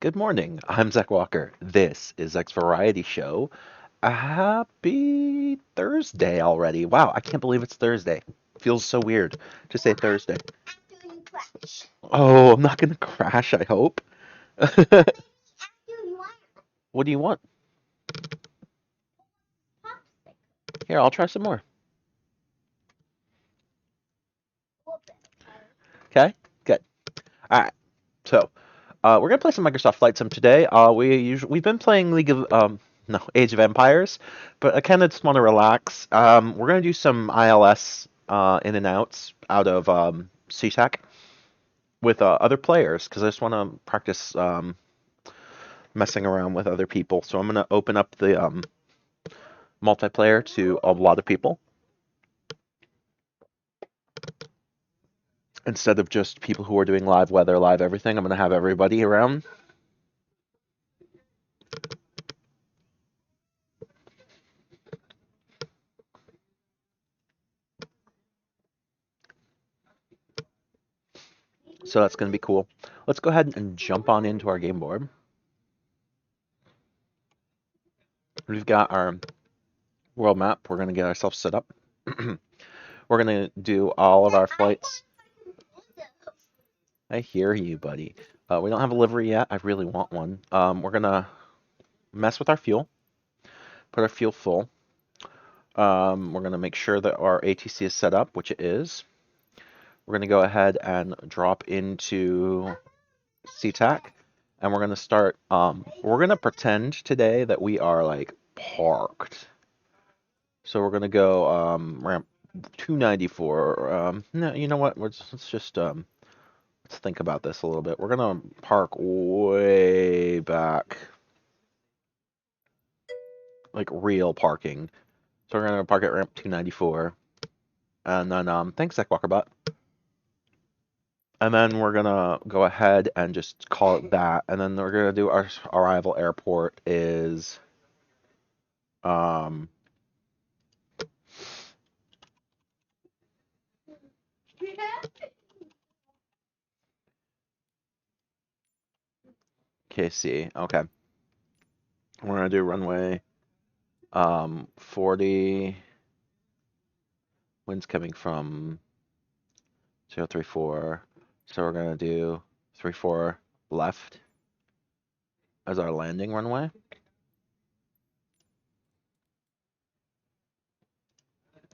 Good morning. I'm Zach Walker. This is Zach's Variety Show. Happy Thursday already. Wow, I can't believe it's Thursday. Feels so weird to say Thursday. Oh, I'm not gonna crash, I hope. What do you want? Here, I'll try some more. Okay? Good. All right. So, we're gonna play some Microsoft Flight Sim today. We've been playing League of no Age of Empires, but I kind of just want to relax. We're gonna do some ILS in and outs out of CTAC with other players because I just want to practice messing around with other people. So I'm gonna open up the multiplayer to a lot of people instead of just people who are doing live weather, live everything. I'm gonna have everybody around. So that's going to be cool. Let's go ahead and jump on into our game board. We've got our world map. We're going to get ourselves set up. We're going to do all of our flights. I hear you, buddy. We don't have a livery yet. I really want one. We're going to mess with our fuel, put our fuel full. We're going to make sure that our ATC is set up, which it is. We're going to go ahead and drop into SeaTac, and we're going to start. We're going to pretend today that we are like parked. So we're gonna go ramp 294. No, you know what? Let's just let's think about this a little bit. We're gonna park way back, like real parking. So we're gonna park at ramp 294, and then thanks, Zach Walkerbot. And then we're gonna go ahead and just call it that. And then we're gonna do our arrival airport is um KC. Okay, we're gonna do runway 40. Wind's coming from 034. So we're gonna do 34 left as our landing runway.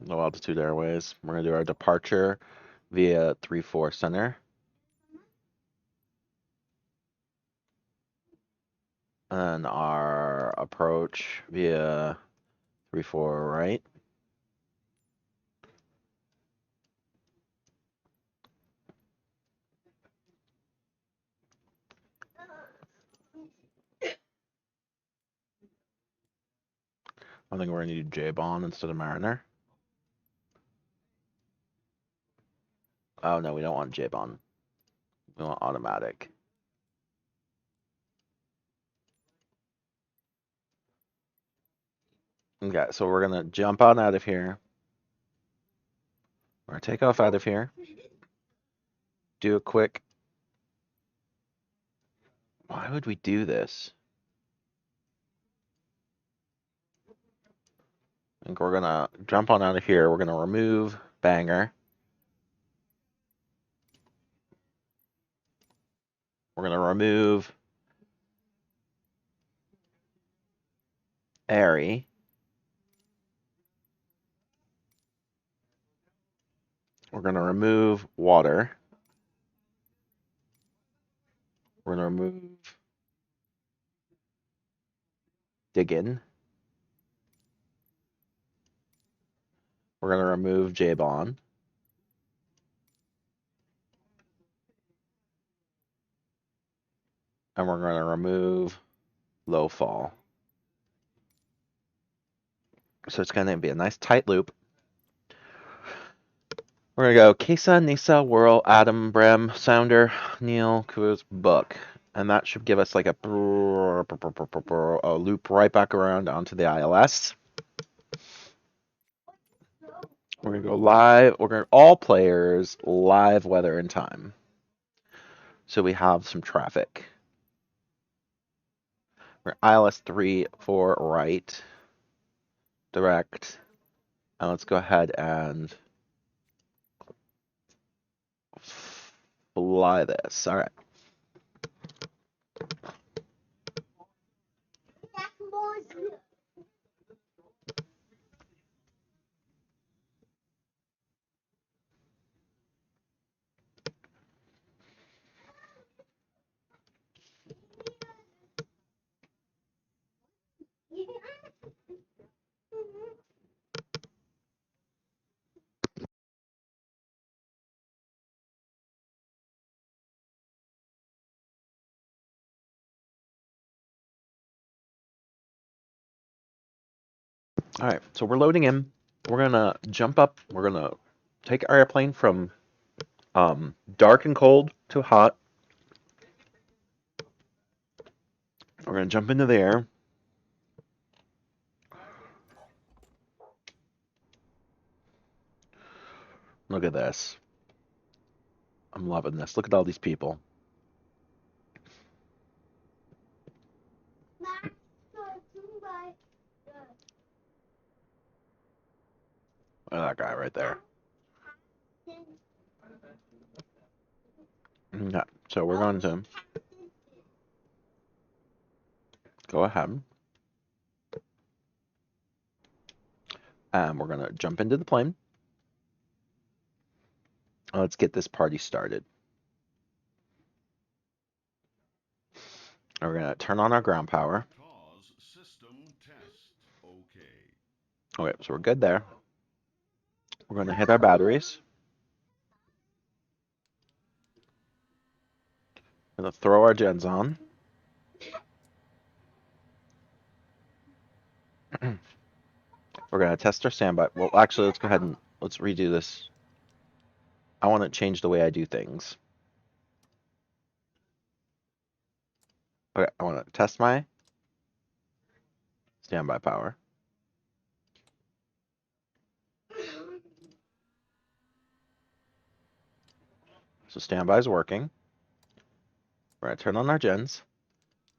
Low altitude airways. We're gonna do our departure via 34 center. And our approach via 34 right. I think we're gonna do J-Bond instead of Mariner. Oh no, we don't want J-Bond. We want automatic. Okay, so we're gonna jump on out of here. We're gonna take off out of here. Do a quick. Why would we do this? I think we're gonna jump on out of here. We're gonna remove Banger. We're gonna remove Airy. We're gonna remove Water. We're gonna remove Diggin. We're gonna remove J-Bon. And we're gonna remove Low Fall. So it's gonna be a nice tight loop. We're gonna go Kesa, Nisa, Whirl, Adam, Brem, Sounder, Neil, Kuz, Book. And that should give us like a loop right back around onto the ILS. We're gonna go live. We're gonna all players live weather and time. So we have some traffic. We're ILS 3 for right. Direct. And let's go ahead and fly this. All right. All right. So we're loading in. We're gonna jump up. We're gonna take our airplane from dark and cold to hot. We're gonna jump into the air. Look at this. I'm loving this. Look at all these people. Look at that guy right there. Yeah. So we're going to go ahead and we're gonna jump into the plane. Let's get this party started. We're gonna turn on our ground power. Okay, so we're good there. We're gonna hit our batteries. We're gonna throw our gens on. We're gonna test our standby. Well, actually, let's go ahead and let's redo this. I want to change the way I do things. Okay, I want to test my standby power. So standby is working. We're gonna turn on our gens,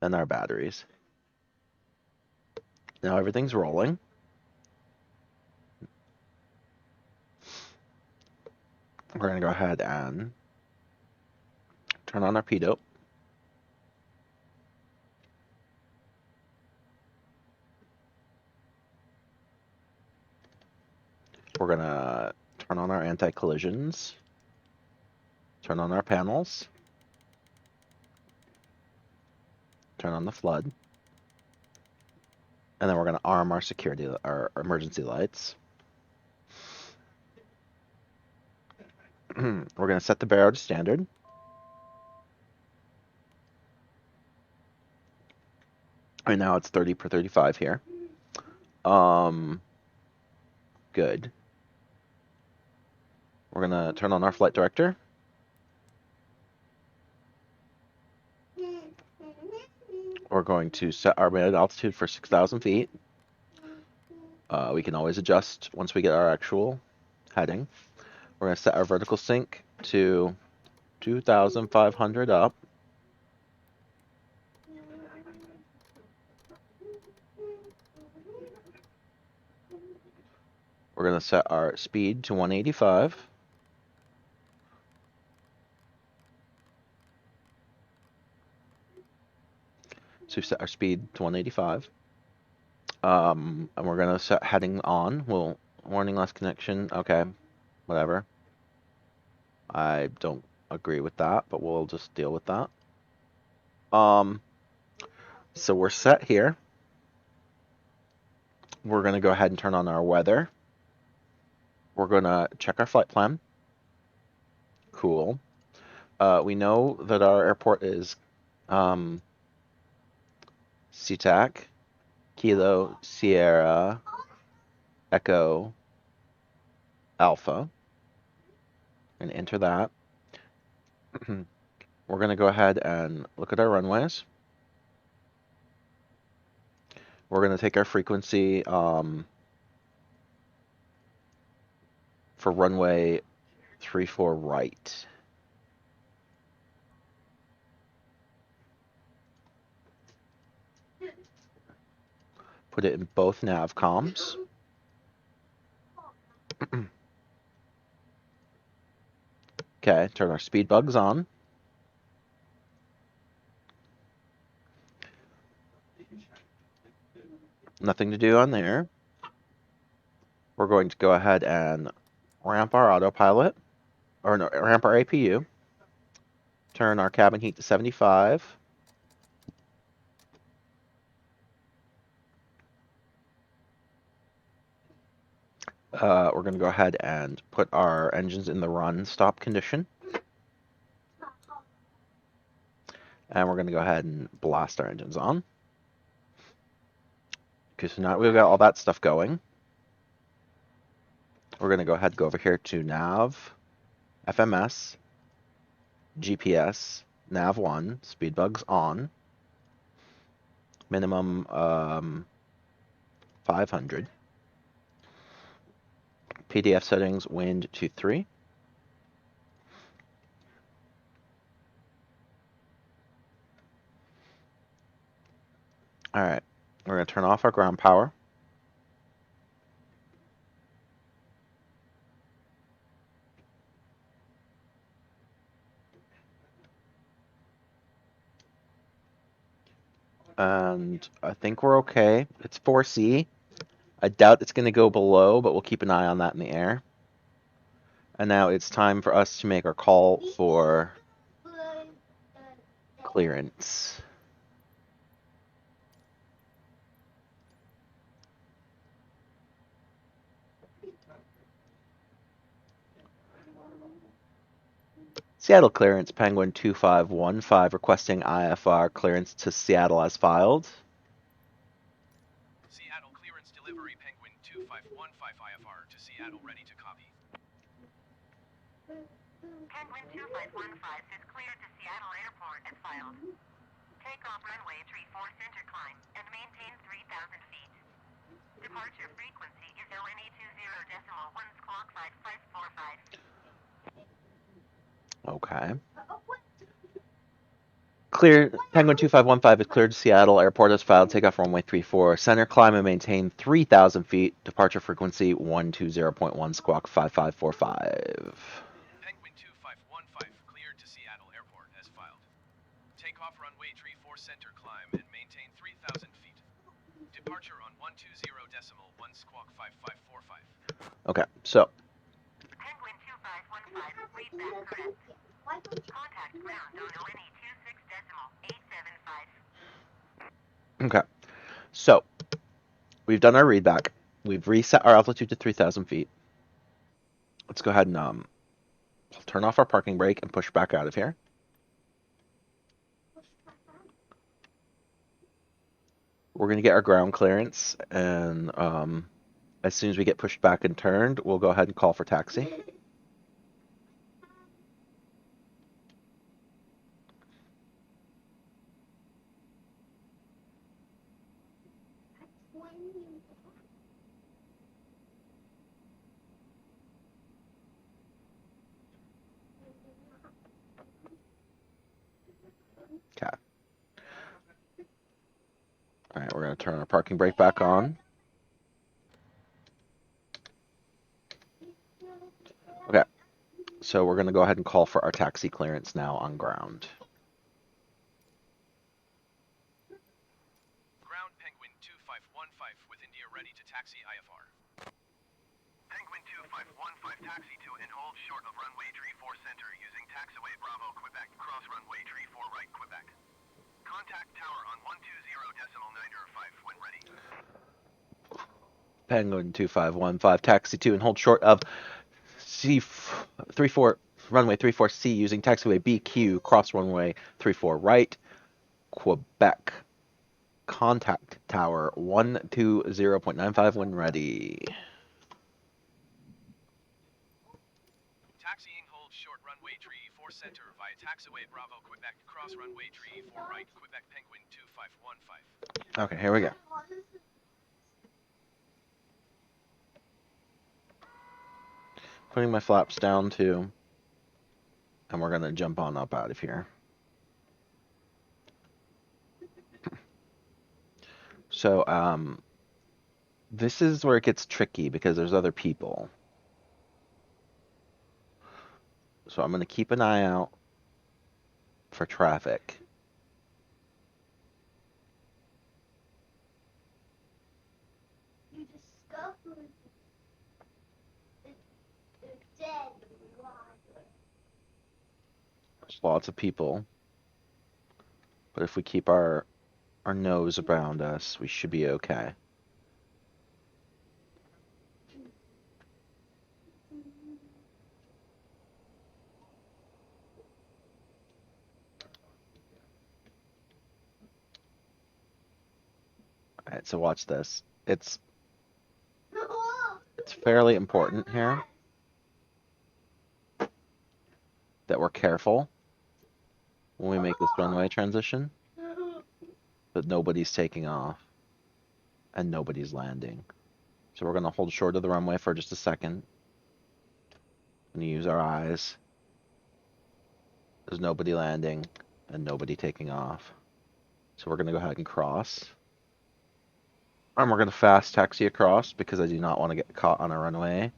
then our batteries. Now everything's rolling. We're gonna go ahead and turn on our P-dope. We're gonna turn on our anti-collisions. Turn on our panels. Turn on the flood. And then we're gonna arm our security, our emergency lights. We're gonna set the barrel to standard. Right now it's 30 per 35 here. Good. We're gonna turn on our flight director. We're going to set our mated altitude for 6,000 feet. We can always adjust once we get our actual heading. We're gonna set our vertical sync to 2,500 up. We're gonna set our speed to 185. So we set our speed to 185. And we're gonna set heading on. We'll warning last connection. Okay, whatever. I don't agree with that, but we'll just deal with that. So we're set here. We're gonna go ahead and turn on our weather. We're gonna check our flight plan. Cool. We know that our airport is SeaTac, Kilo Sierra Echo Alpha, and enter that. We're going to go ahead and look at our runways. We're going to take our frequency for runway 34 right. Put it in both nav comms. Okay, turn our speed bugs on. Nothing to do on there. We're going to go ahead and ramp our autopilot, or no, ramp our APU. Turn our cabin heat to 75. We're going to go ahead and put our engines in the run stop condition. And we're going to go ahead and blast our engines on. Okay, so now we've got all that stuff going. We're going to go ahead and go over here to nav, FMS, GPS, nav1, speed bugs on, minimum 500. PDF settings, wind to 3. All right, we're going to turn off our ground power. And I think we're okay. It's 4C. I doubt it's going to go below, but we'll keep an eye on that in the air. And now it's time for us to make our call for clearance. Seattle clearance, Penguin 2515, requesting IFR clearance to Seattle as filed. Seattle clearance delivery, Penguin 2515 IFR to Seattle, ready to copy. Penguin 2515 is cleared to Seattle Airport as filed. Take off runway 34 center climb and maintain 3,000 feet. Departure frequency is ONE20.1 squawk 5545. Okay. Clear. Penguin 2515 is cleared to Seattle Airport as filed. Take off runway 34. Center climb and maintain 3,000 feet. Departure frequency 120.1 squawk 5545. Penguin 2515 cleared to Seattle Airport as filed. Take off runway 34 center climb and maintain 3,000 feet. Departure on 120.1 squawk 5545. Okay, so. Penguin 2515, read back correct. Contact ground on ONE26.875. Okay, so we've done our readback. We've reset our altitude to 3,000 feet. Let's go ahead and turn off our parking brake and push back out of here. We're going to get our ground clearance, and as soon as we get pushed back and turned, we'll go ahead and call for taxi. Okay. All right, we're going to turn our parking brake back on. Okay, so we're going to go ahead and call for our taxi clearance now on ground. Ground Penguin 2515 with India ready to taxi IFR. Penguin 2515 taxi to and hold short of runway 34 center using taxiway Bravo Quebec, cross runway 34 right Quebec. Contact tower on 120.905 when ready. Penguin 2515 taxi to and hold short of C34 runway 34C using taxiway BQ, cross runway 34 right Quebec. Contact tower 120.95 when ready. Taxiing hold short runway 34 center via taxiway Bravo Quebec, cross runway 34 right Quebec, Penguin 2515. Okay, here we go. Putting my flaps down too, and we're gonna jump on up out of here. So This is where it gets tricky because there's other people. So I'm going to keep an eye out for traffic. You discovered it's dead water. There's lots of people. But if we keep our nose around us, we should be okay. Alright, so watch this. It's fairly important here that we're careful when we make this runway transition, but nobody's taking off and nobody's landing. So we're going to hold short of the runway for just a second and use our eyes. There's nobody landing and nobody taking off. So we're going to go ahead and cross. And we're going to fast taxi across because I do not want to get caught on a runway.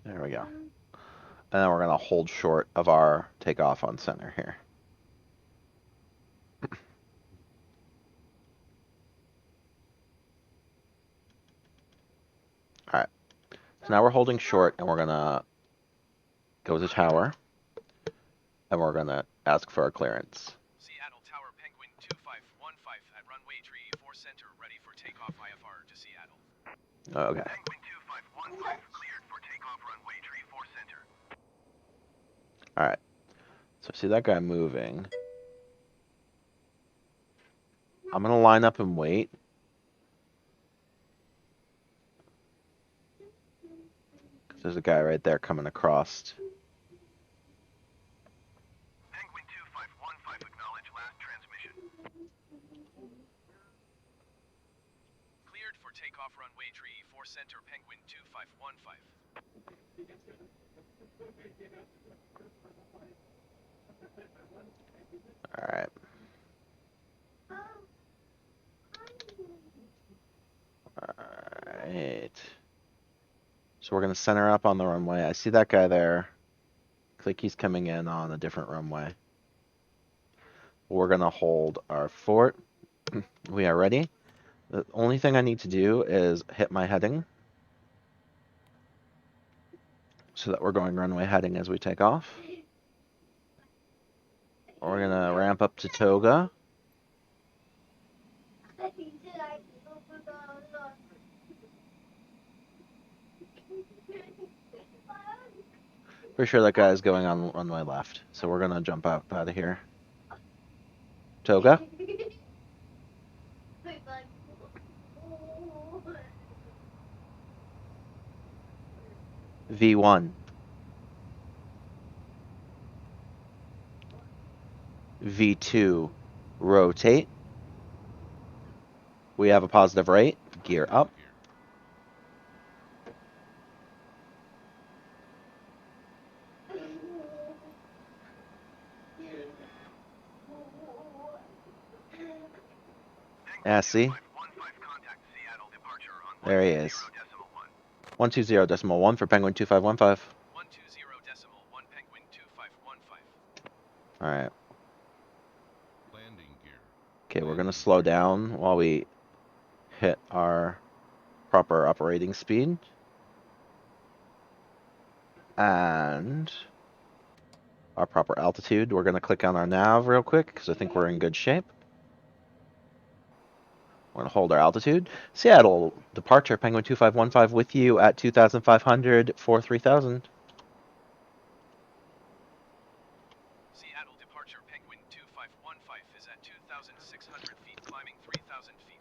There we go. And then we're going to hold short of our takeoff on center here. Alright. So now we're holding short and we're going to go to tower. And we're going to ask for our clearance. Seattle Tower Penguin 2515 at runway 34 center, ready for takeoff IFR to Seattle. Okay. Penguin 2515 cleared for takeoff runway 34 center. Alright. So see that guy moving. I'm going to line up and wait. Because there's a guy right there coming across. Penguin 2515 acknowledge last transmission. Cleared for takeoff runway 34 center, Penguin 2515. Alright. Alright. So we're going to center up on the runway. I see that guy there. Looks like he's coming in on a different runway. We're going to hold our fort. We are ready. The only thing I need to do is hit my heading. So that we're going runway heading as we take off. We're going to ramp up to Toga. Pretty sure that guy is going on runway left. So we're going to jump out of here. Toga. V1. V2. Rotate. We have a positive rate. Gear up. Yeah, see? There he is. 120.1 for Penguin 2515. 120.1 Penguin 2515. Alright. Landing gear. Okay, we're going to slow down while we hit our proper operating speed. And our proper altitude. We're going to click on our nav real quick because I think we're in good shape. We're going to hold our altitude. Seattle departure, Penguin 2515 with you at 2,500 for 3,000. Seattle departure, Penguin 2515 is at 2,600 feet, climbing 3,000 feet.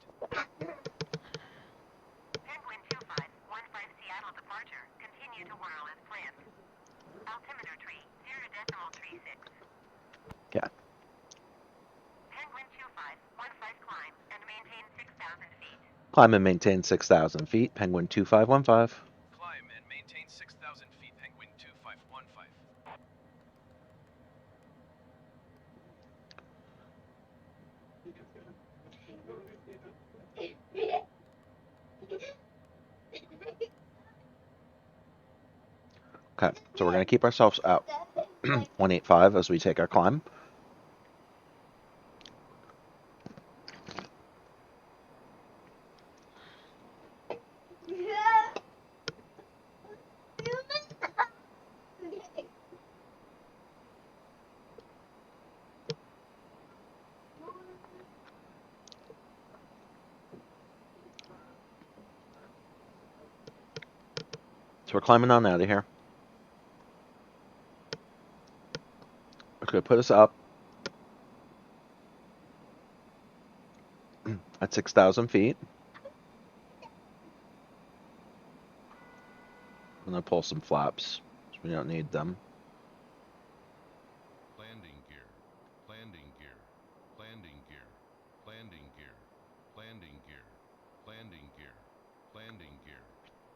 Penguin 2515 Seattle departure. Continue to whirl as planned. Altimeter tree 0.36. Yeah. Penguin 2515 climb and maintain 6,000 feet. Climb and maintain 6,000 feet, Penguin 2515. Climb and maintain 6,000 feet, Penguin 2515. Okay, so we're going to keep ourselves at 185 as we take our climb. So we're climbing on out of here. It's going to put us up at 6,000 feet. I'm going to pull some flaps, so we don't need them. Landing gear. Landing gear. Landing gear. Landing gear. Landing gear. Landing gear. Landing gear.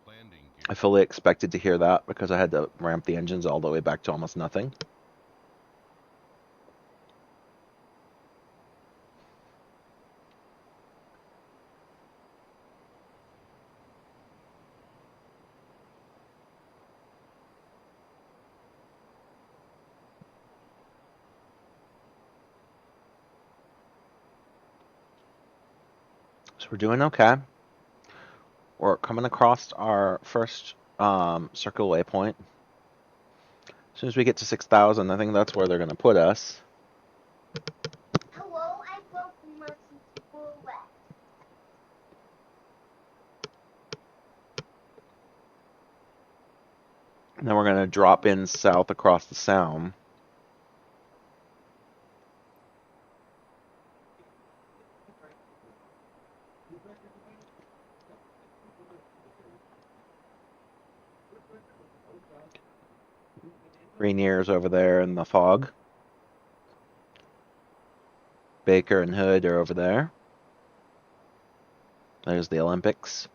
Landing gear. I fully expected to hear that because I had to ramp the engines all the way back to almost nothing. So we're doing okay. We're coming across our first circle waypoint. As soon as we get to 6,000, I think that's where they're going to put us. Hello, I broke Mercy's bullet. And then we're going to drop in south across the Sound. Rainier's over there in the fog. Baker and Hood are over there. There's the Olympics.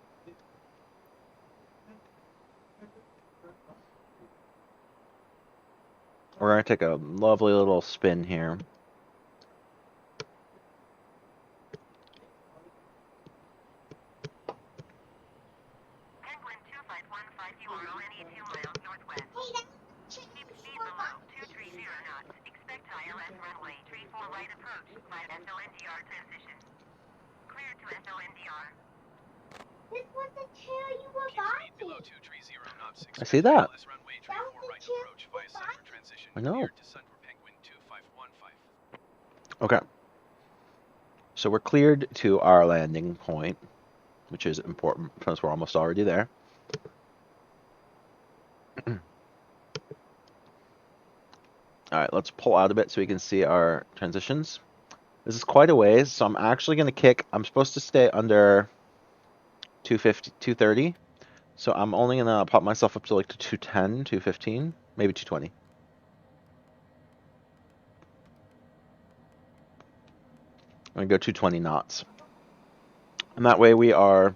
We're going to take a lovely little spin here. Penguin 2515, you are only 2 miles northwest. Keep speed below 230 knots. Expect ILS runway 34 right approach via SONDR transition. Clear to SONDR. This was the chair you were Keep speed below buying. 230 knots. I see that. ILS runway That was 34 the right chair approach you via were center buying. transition. I know. Cleared descent for Penguin 2515. Okay. So we're cleared to our landing point, which is important because we're almost already there. All right, let's pull out a bit so we can see our transitions. This is quite a ways, so I'm actually going to kick. I'm supposed to stay under 250, 230. So I'm only going to pop myself up to like 210, 215, maybe 220. I'm going to go 220 knots. And that way we are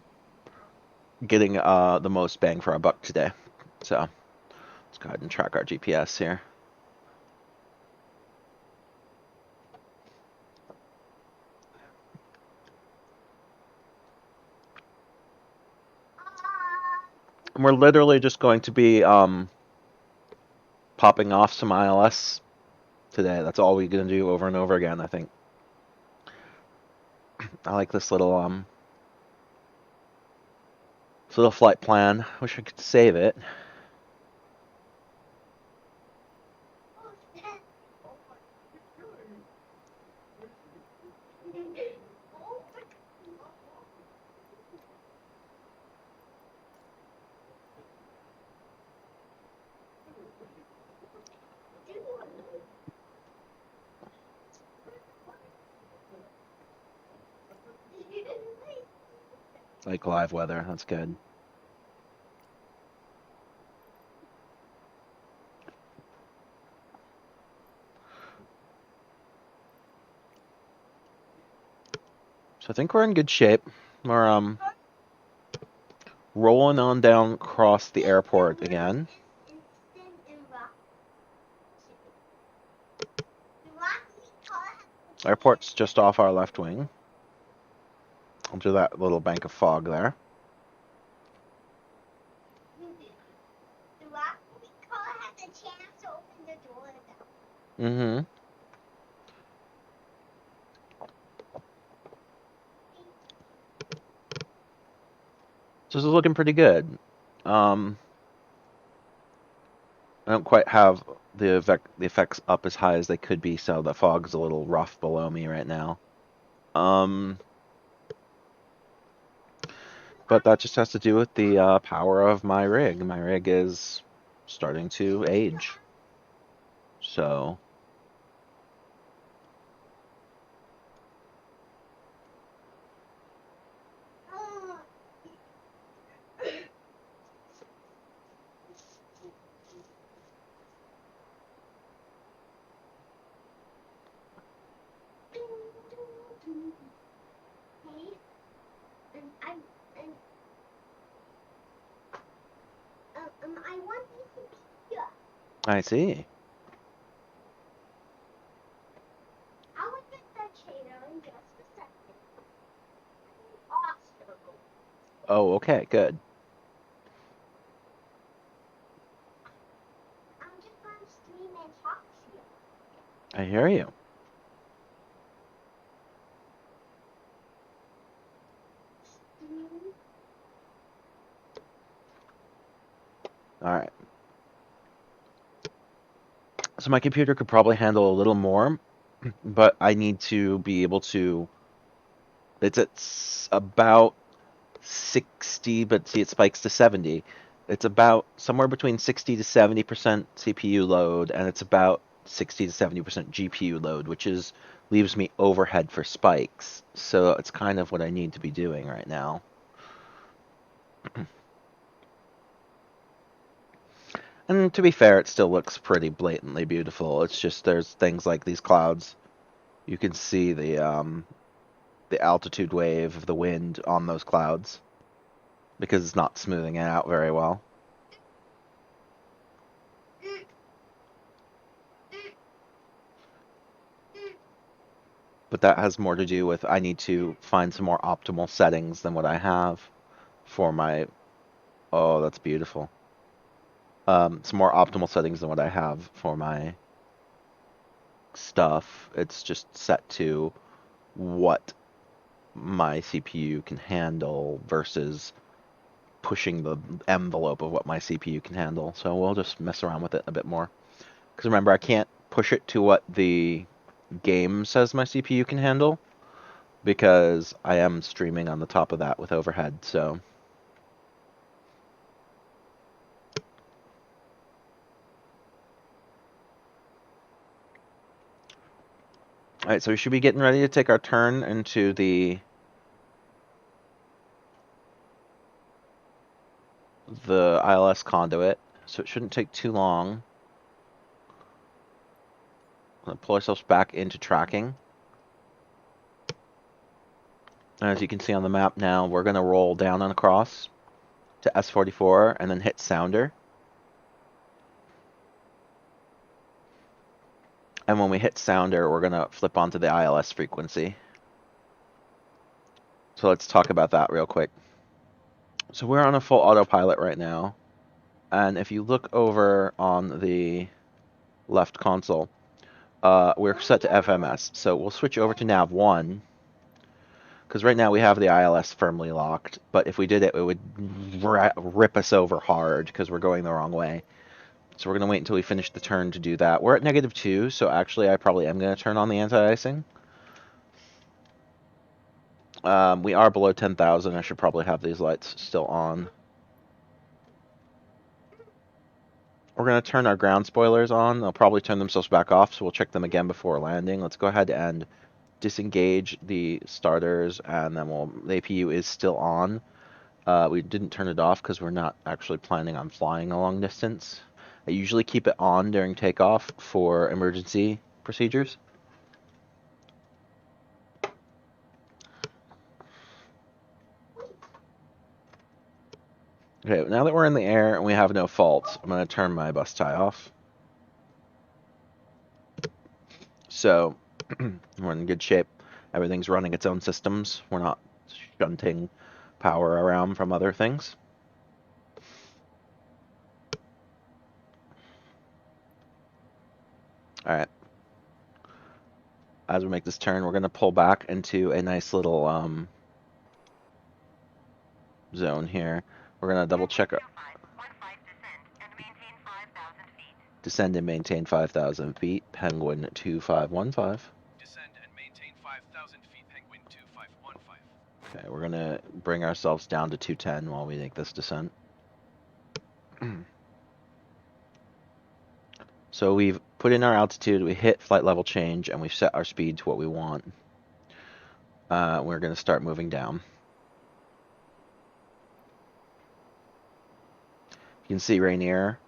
getting the most bang for our buck today. So let's go ahead and track our GPS here. And we're literally just going to be popping off some ILS today. That's all we're going to do over and over again, I think. I like this little flight plan. Wish I could save it. Like live weather. That's good. So I think we're in good shape. We're rolling on down across the airport again. Airport's just off our left wing. Onto that little bank of fog there. The last car had the chance to open the door though. Mm-hmm. So this is looking pretty good. I don't quite have the effects up as high as they could be, so the fog's a little rough below me right now. Um, but that just has to do with the power of my rig. My rig is starting to age. So, Hey, and I want these to be here. I see. I will get that shader in just a second. Awesome. Oh, okay, good. I'm just going to stream and talk to you. I hear you. Stream. All right. So my computer could probably handle a little more, but I need to be able to. It's at about 60, but see, it spikes to 70. It's about somewhere between 60 to 70% CPU load, and it's about 60 to 70% GPU load, which is leaves me overhead for spikes. So it's kind of what I need to be doing right now. And to be fair, it still looks pretty blatantly beautiful. It's just there's things like these clouds. You can see the altitude wave of the wind on those clouds because it's not smoothing it out very well. But that has more to do with I need to find some more optimal settings than what I have for my. Oh, that's beautiful. Some more optimal settings than what I have for my stuff. It's just set to what my CPU can handle versus pushing the envelope of what my CPU can handle. So we'll just mess around with it a bit more. Because remember, I can't push it to what the game says my CPU can handle because I am streaming on the top of that with overhead. So, all right, so we should be getting ready to take our turn into the ILS conduit. So it shouldn't take too long. We'll pull ourselves back into tracking. And as you can see on the map now, we're going to roll down and across to S44 and then hit sounder. And when we hit sounder, we're going to flip onto the ILS frequency. So let's talk about that real quick. So we're on a full autopilot right now. And if you look over on the left console, we're set to FMS. So we'll switch over to nav 1. Because right now we have the ILS firmly locked. But if we did it, it would rip us over hard because we're going the wrong way. So we're going to wait until we finish the turn to do that. We're at -2, so actually I probably am going to turn on the anti-icing. We are below 10,000. I should probably have these lights still on. We're going to turn our ground spoilers on. They'll probably turn themselves back off, so we'll check them again before landing. Let's go ahead and disengage the starters, and then the APU is still on. We didn't turn it off because we're not actually planning on flying a long distance. I usually keep it on during takeoff for emergency procedures. Okay, now that we're in the air and we have no faults, I'm going to turn my bus tie off. So we're in good shape. Everything's running its own systems. We're not shunting power around from other things. All right. As we make this turn, we're going to pull back into a nice little zone here. We're going to double check our descend and maintain 5,000 feet. Penguin 2515. Descend and maintain 5,000 feet, Penguin 2515. Okay, we're going to bring ourselves down to 210 while we make this descent. So we've put in our altitude, we hit flight level change, and we've set our speed to what we want. We're going to start moving down. You can see Rainier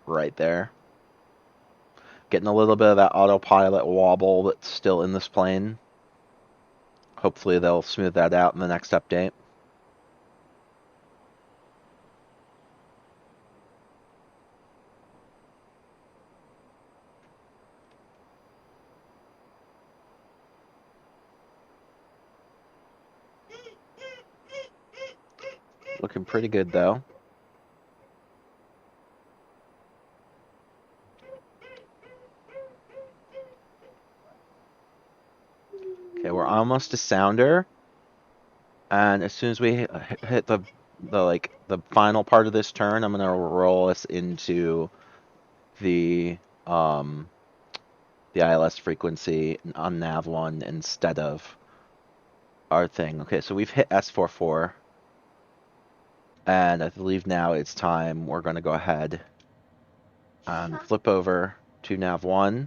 right there. Getting a little bit of that autopilot wobble that's still in this plane. Hopefully they'll smooth that out in the next update. Looking pretty good though. Okay, we're almost to sounder, and as soon as we hit the final part of this turn, I'm gonna roll us into the ILS frequency on nav1 instead of our thing. Okay, so we've hit S44, and I believe now it's time we're gonna go ahead and flip over to nav1.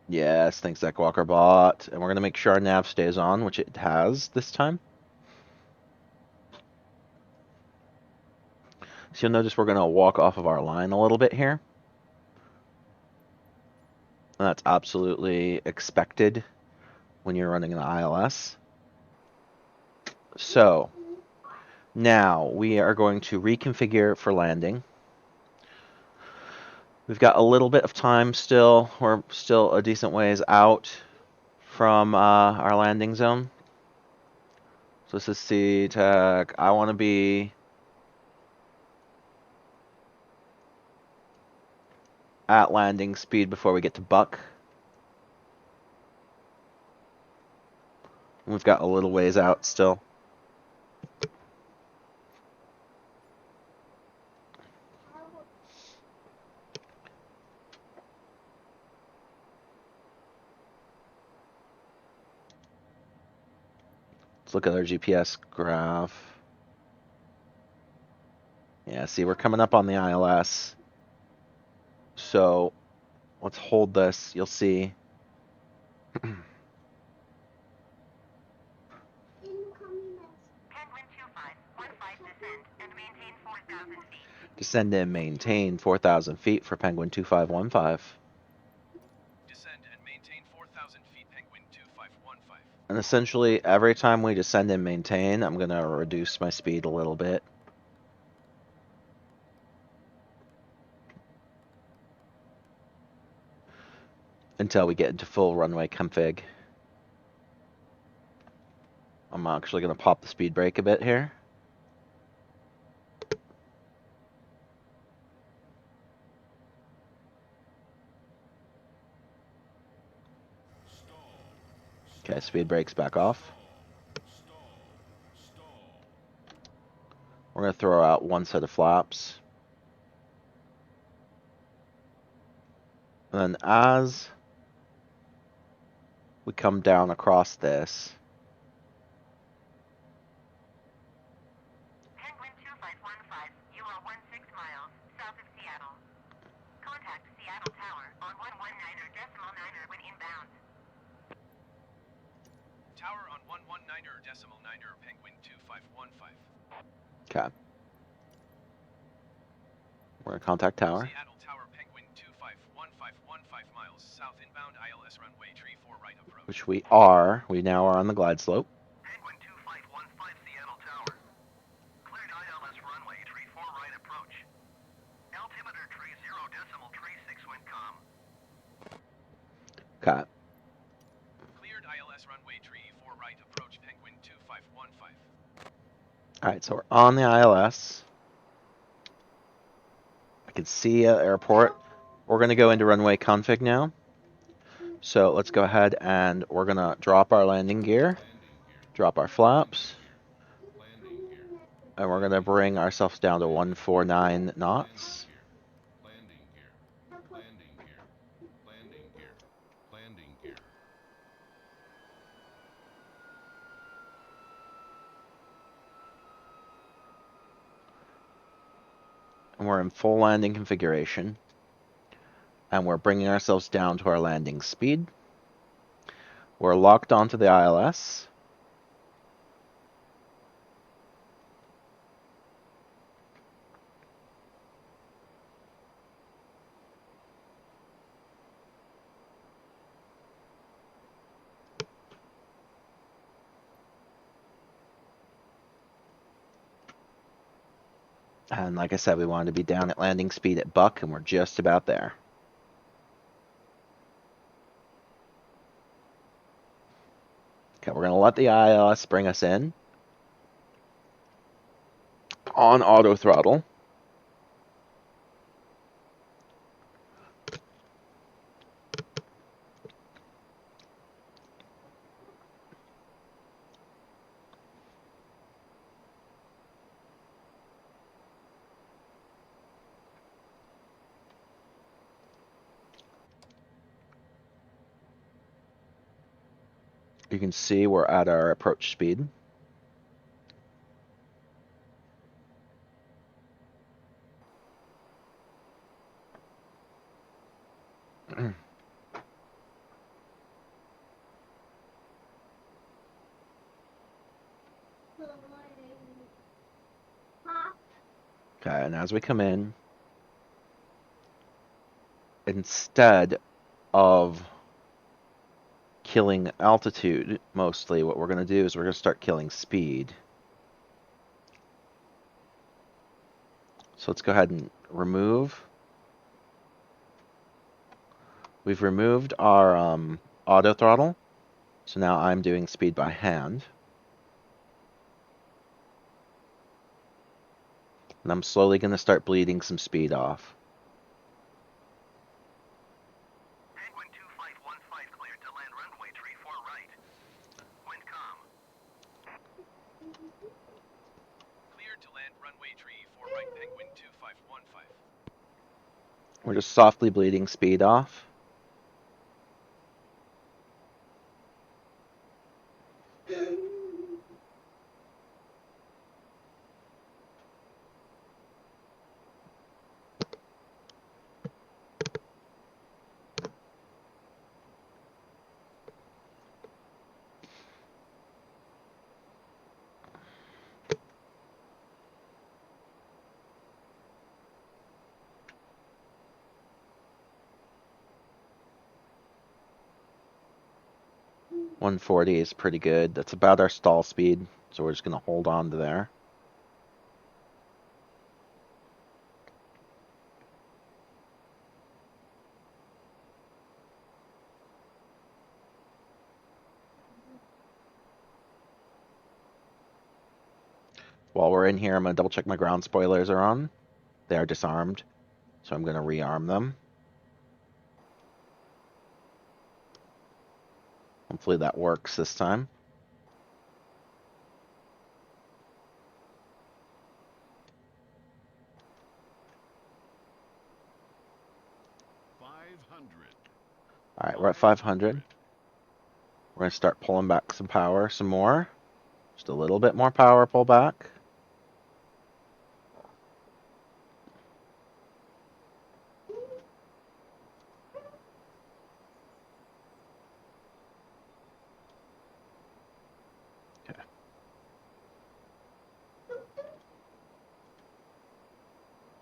Yes, thanks, Zach Walker bot. And we're going to make sure our nav stays on, which it has this time. So you'll notice we're going to walk off of our line a little bit here. And that's absolutely expected when you're running an ILS. So now we are going to reconfigure for landing. We've got a little bit of time still. We're still a decent ways out from our landing zone. So this is C-Tech. I want to be at landing speed before we get to Buck. We've got a little ways out still. Let's look at our GPS graph. Yeah, see, we're coming up on the ILS. So let's hold this. You'll see. Penguin 2515, descend and maintain 4,000 feet. Descend and maintain 4,000 feet for Penguin 2515. Descend and maintain 4,000 feet, Penguin 2515. And essentially, every time we descend and maintain, I'm going to reduce my speed a little bit. Until we get into full runway config. I'm actually going to pop the speed brake a bit here. Okay, speed brake's back off. We're going to throw out one set of flaps. And then as we come down across this, Penguin 2515, you are 16 miles south of Seattle. Contact Seattle Tower on 119.9 when inbound. Tower on 119.9, Penguin 2515. okay. We're going to contact tower, Seattle Tower, Penguin 2515, 15 miles south inbound ILS runway 34 right approach. which we are. We now are on the glide slope. Penguin 2515, Seattle Tower. Cleared ILS runway 34 right approach. Altimeter 30.36 wind com. Okay. Cleared ILS runway tree 4 right, approach Penguin 2515. Alright, so we're on the ILS. I can see airport. We're going to go into runway config now. So let's go ahead and we're going to drop our landing gear, Landing gear. drop our flaps, Landing gear. and we're going to bring ourselves down to 149 knots. Landing gear. Landing gear. Landing gear. Landing gear. And we're in full landing configuration. And we're bringing ourselves down to our landing speed. We're locked onto the ILS. And like I said, we wanted to be down at landing speed at Buck, and we're just about there. Okay, we're going to let the ILS bring us in on auto throttle. You can see we're at our approach speed. Okay, and as we come in, instead of killing altitude, mostly what we're going to do is we're going to start killing speed. So let's go ahead and remove. We've removed our auto throttle. So now I'm doing speed by hand. And I'm slowly going to start bleeding some speed off. Penguin 2515 cleared to land runway tree 4 right. Wind calm. Cleared to land runway tree 4 right, Penguin 2515. We're just softly bleeding speed off. .140 is pretty good. That's about our stall speed, so we're just going to hold on to there. While we're in here, I'm going to double check my ground spoilers are on. They are disarmed, so I'm going to rearm them. Hopefully that works this time. Alright, we're at 500. We're going to start pulling back some power some more. Just a little bit more power pull back. Okay.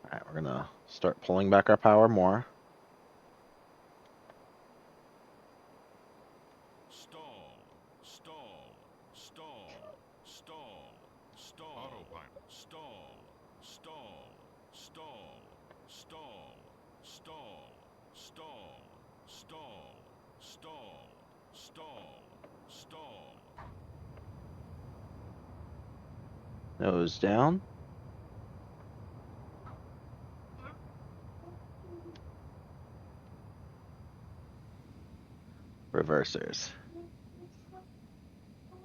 Alright, we're going to start pulling back our power more. Stall. Stall. Stall. Stall. Stall. Autopilot. Stall. Stall. Stall. Stall. Stall. Stall. Stall. Stall. Stall. Stall. Nose down. Reversers.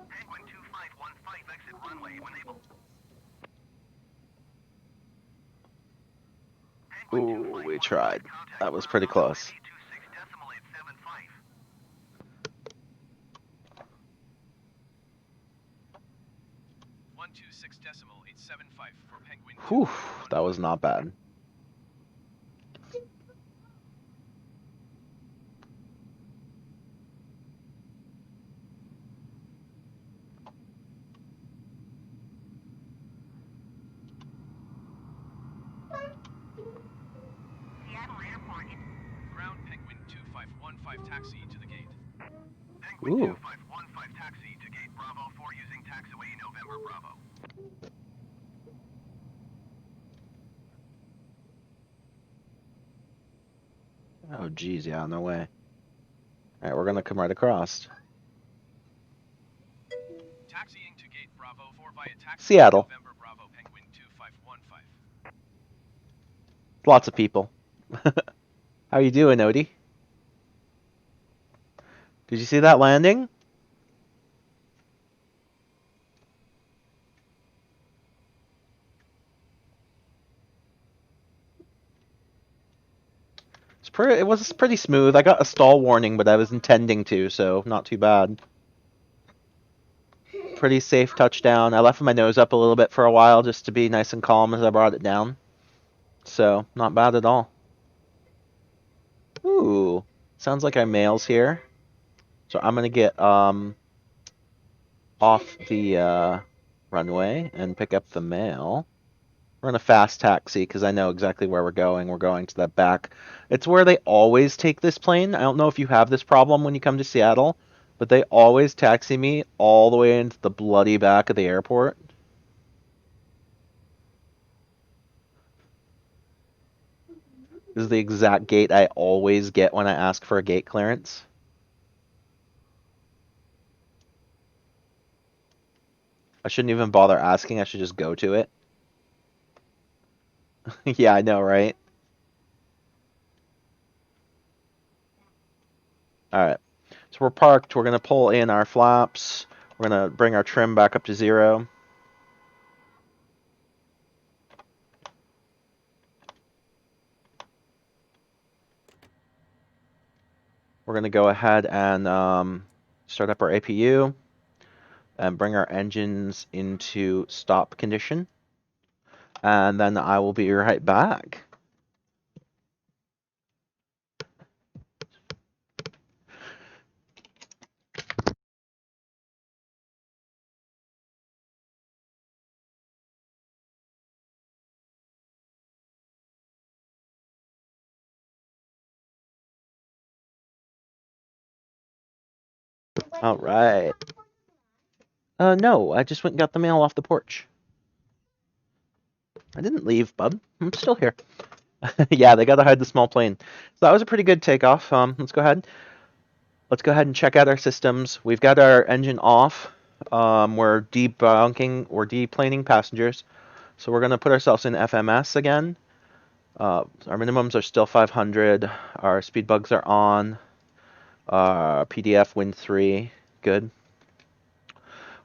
Penguin 2515, exit runway when able. Ooh, we tried. That was pretty close. 126.875 for Penguin Whew, 2515. that was not bad. Seattle Airport. Ground Penguin 2515 taxi to the gate. Penguin Ooh. 2515 taxi to gate Bravo 4 using taxiway November Bravo. Oh, geez, yeah, no way. Alright, we're gonna come right across. Taxiing to gate Bravo 4 via taxi Seattle. November Bravo Penguin 2515. Lots of people. How you doing, Odie? Did you see that landing? It was pretty smooth. I got a stall warning, but I was intending to, so not too bad. Pretty safe touchdown. I left my nose up a little bit for a while just to be nice and calm as I brought it down. So, not bad at all. Ooh, sounds like our mail's here. So I'm gonna get off the runway and pick up the mail. We're in a fast taxi because I know exactly where we're going. We're going to the back. It's where they always take this plane. I don't know if you have this problem when you come to Seattle, but they always taxi me all the way into the bloody back of the airport. This is the exact gate I always get when I ask for a gate clearance. I shouldn't even bother asking. I should just go to it. Yeah, I know, right? Alright. So we're parked. We're going to pull in our flaps. We're going to bring our trim back up to 0. We're going to go ahead and start up our APU and bring our engines into stop condition. And then I will be right back. All right. No, I just went and got the mail off the porch. I didn't leave, bub. I'm still here. Yeah, they gotta hide the small plane. So that was a pretty good takeoff. Let's go ahead. Let's go ahead and check out our systems. We've got our engine off. We're deplaning passengers. So we're gonna put ourselves in FMS again. Our minimums are still 500. Our speed bugs are on. PDF wind 3. Good.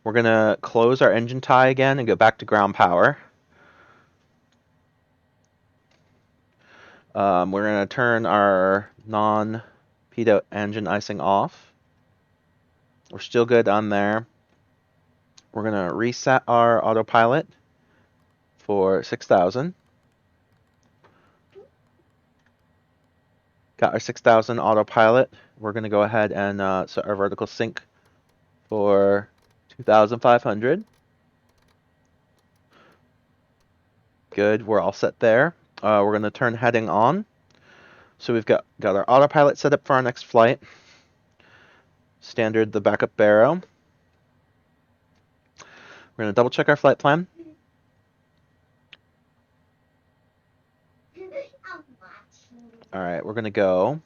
We're going to close our engine tie again and go back to ground power. We're going to turn our non-pitot engine icing off. We're still good on there. We're going to reset our autopilot for 6,000. Got our 6,000 autopilot. We're going to go ahead and set our vertical sync for 2,500. Good, we're all set there. We're going to turn heading on. So we've got our autopilot set up for our next flight. Standard, the backup barrow. We're going to double check our flight plan. All right, we're going to go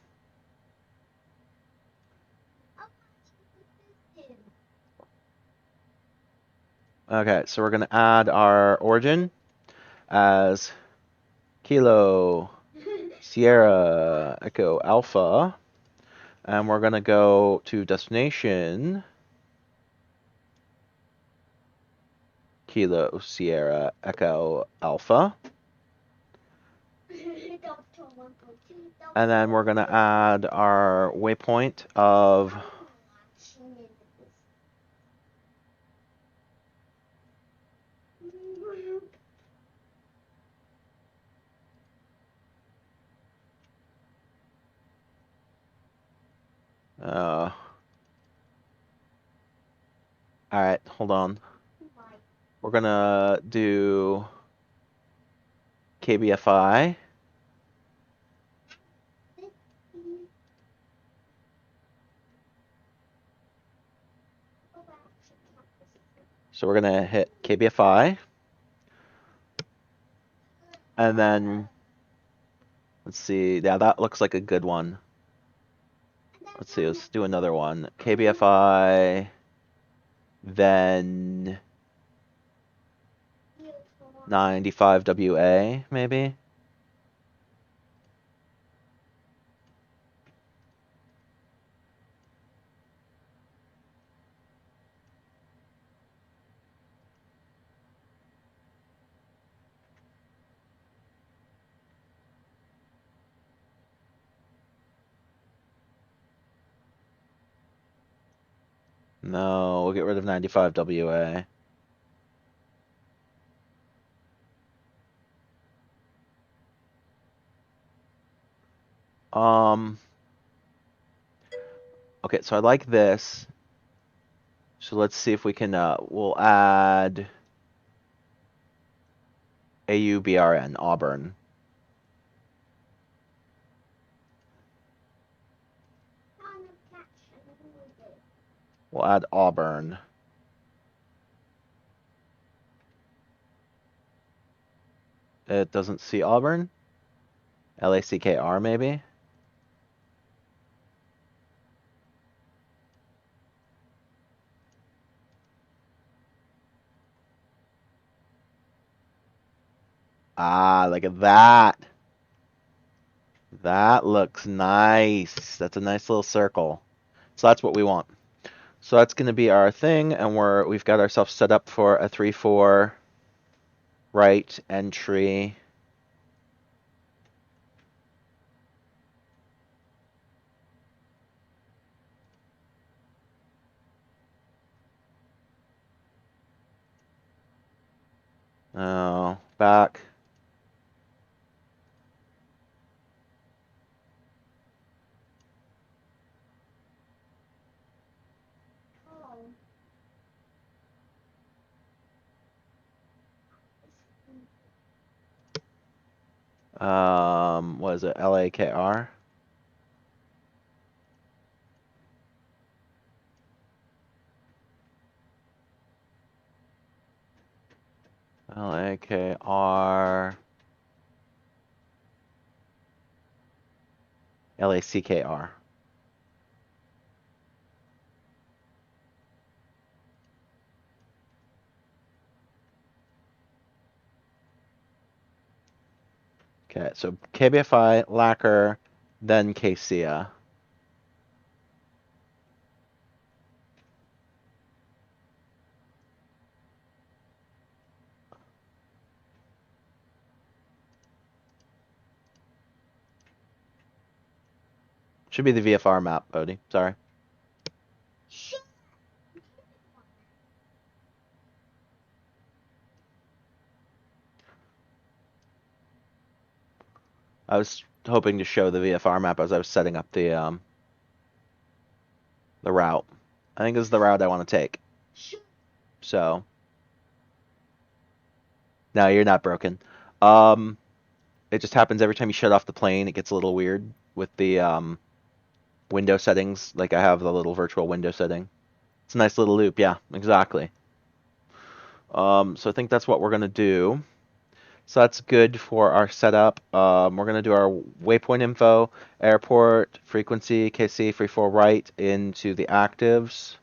Okay, so we're going to add our origin as Kilo Sierra Echo Alpha, and we're going to go to destination Kilo Sierra Echo Alpha, and then we're going to add our waypoint of all right, hold on. We're going to do KBFI. So we're going to hit KBFI. And then, let's see. Yeah, that looks like a good one. Let's see. Let's do another one. KBFI. Then 95 WA, maybe? No, we'll get rid of 95 WA. Okay, so I like this. So let's see if we can, we'll add AUBRN, Auburn. We'll add Auburn. It doesn't see Auburn? LACKR, maybe? Ah, look at that. That looks nice. That's a nice little circle. So that's what we want. So that's going to be our thing, and we've got ourselves set up for a 3-4 right entry. Oh, back. What is it? LAKR? LAKR. LACKR. Okay, so KBFI, Lacquer, then KCA. Should be the VFR map, Bodhi. Sorry. I was hoping to show the VFR map as I was setting up the route. I think this is the route I want to take. So, no, you're not broken. It just happens every time you shut off the plane, it gets a little weird with the window settings. Like I have the little virtual window setting. It's a nice little loop. Yeah, exactly. So I think that's what we're gonna do. So that's good for our setup. We're gonna do our waypoint info, airport, frequency, KC, free fall right into the actives.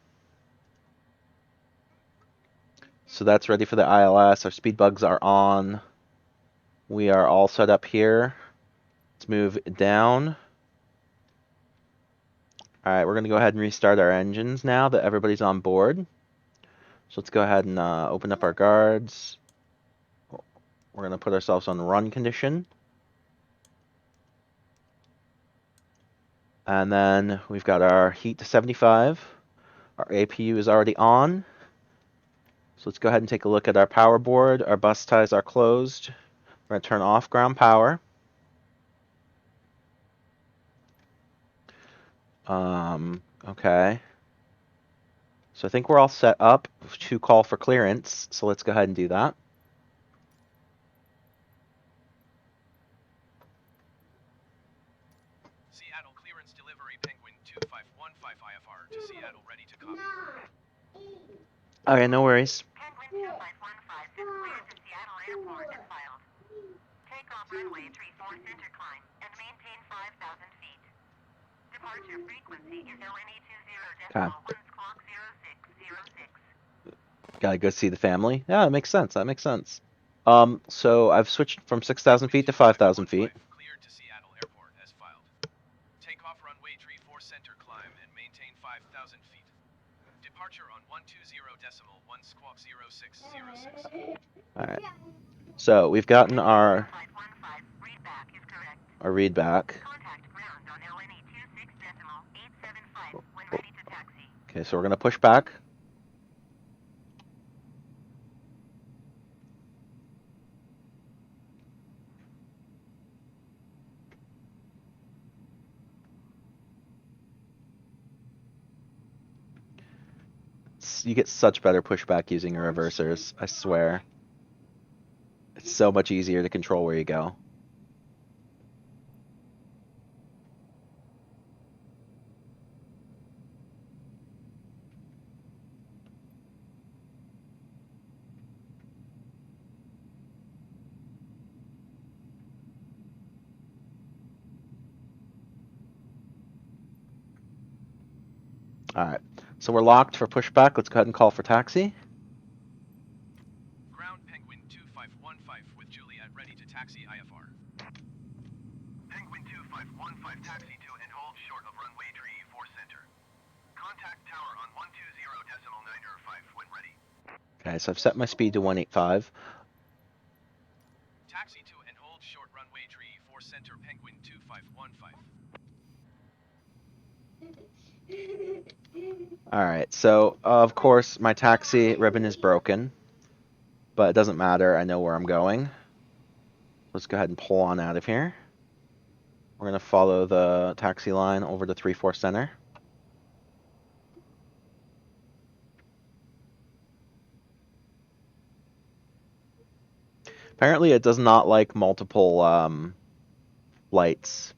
So that's ready for the ILS. Our speed bugs are on. We are all set up here. Let's move down. All right, we're going to go ahead and restart our engines now that everybody's on board. So let's go ahead and open up our guards. We're going to put ourselves on run condition. And then we've got our heat to 75. Our APU is already on. So let's go ahead and take a look at our power board. Our bus ties are closed. We're going to turn off ground power. Okay. So I think we're all set up to call for clearance. So let's go ahead and do that. Seattle clearance delivery Penguin 2515 IFR to Seattle ready to copy. Okay, no worries. Penguin 2515 is cleared to Seattle Airport and filed. Take off runway 34 center climb and maintain 5,000 feet. Departure frequency is LNE 20 decimal 1 squawk 0606. Gotta go see the family. Yeah, that makes sense. That makes sense. So I've switched from 6,000 feet to 5,000 feet. Cleared to Seattle Airport as filed. Take off runway 34 center climb and maintain 5,000 feet. Departure on 120 decimal 1 squawk 0606. All right. So we've gotten our 515 readback is correct. read back. Contact ground on LNE 26 decimal 875 when ready to taxi. Okay, so we're gonna push back. You get such better pushback using your reversers, I swear. It's so much easier to control where you go. Alright, so we're locked for pushback. Let's go ahead and call for taxi. Ground Penguin 2515 with Juliet ready to taxi IFR. Penguin 2515 taxi to and hold short of runway 34 center. Contact tower on 120 decimal 905 when ready. Okay, so I've set my speed to 185. Taxi to and hold short runway 34 center Penguin 2515. Alright, so of course my taxi ribbon is broken, but it doesn't matter. I know where I'm going. Let's go ahead and pull on out of here. We're going to follow the taxi line over to 34 Center. Apparently it does not like multiple lights.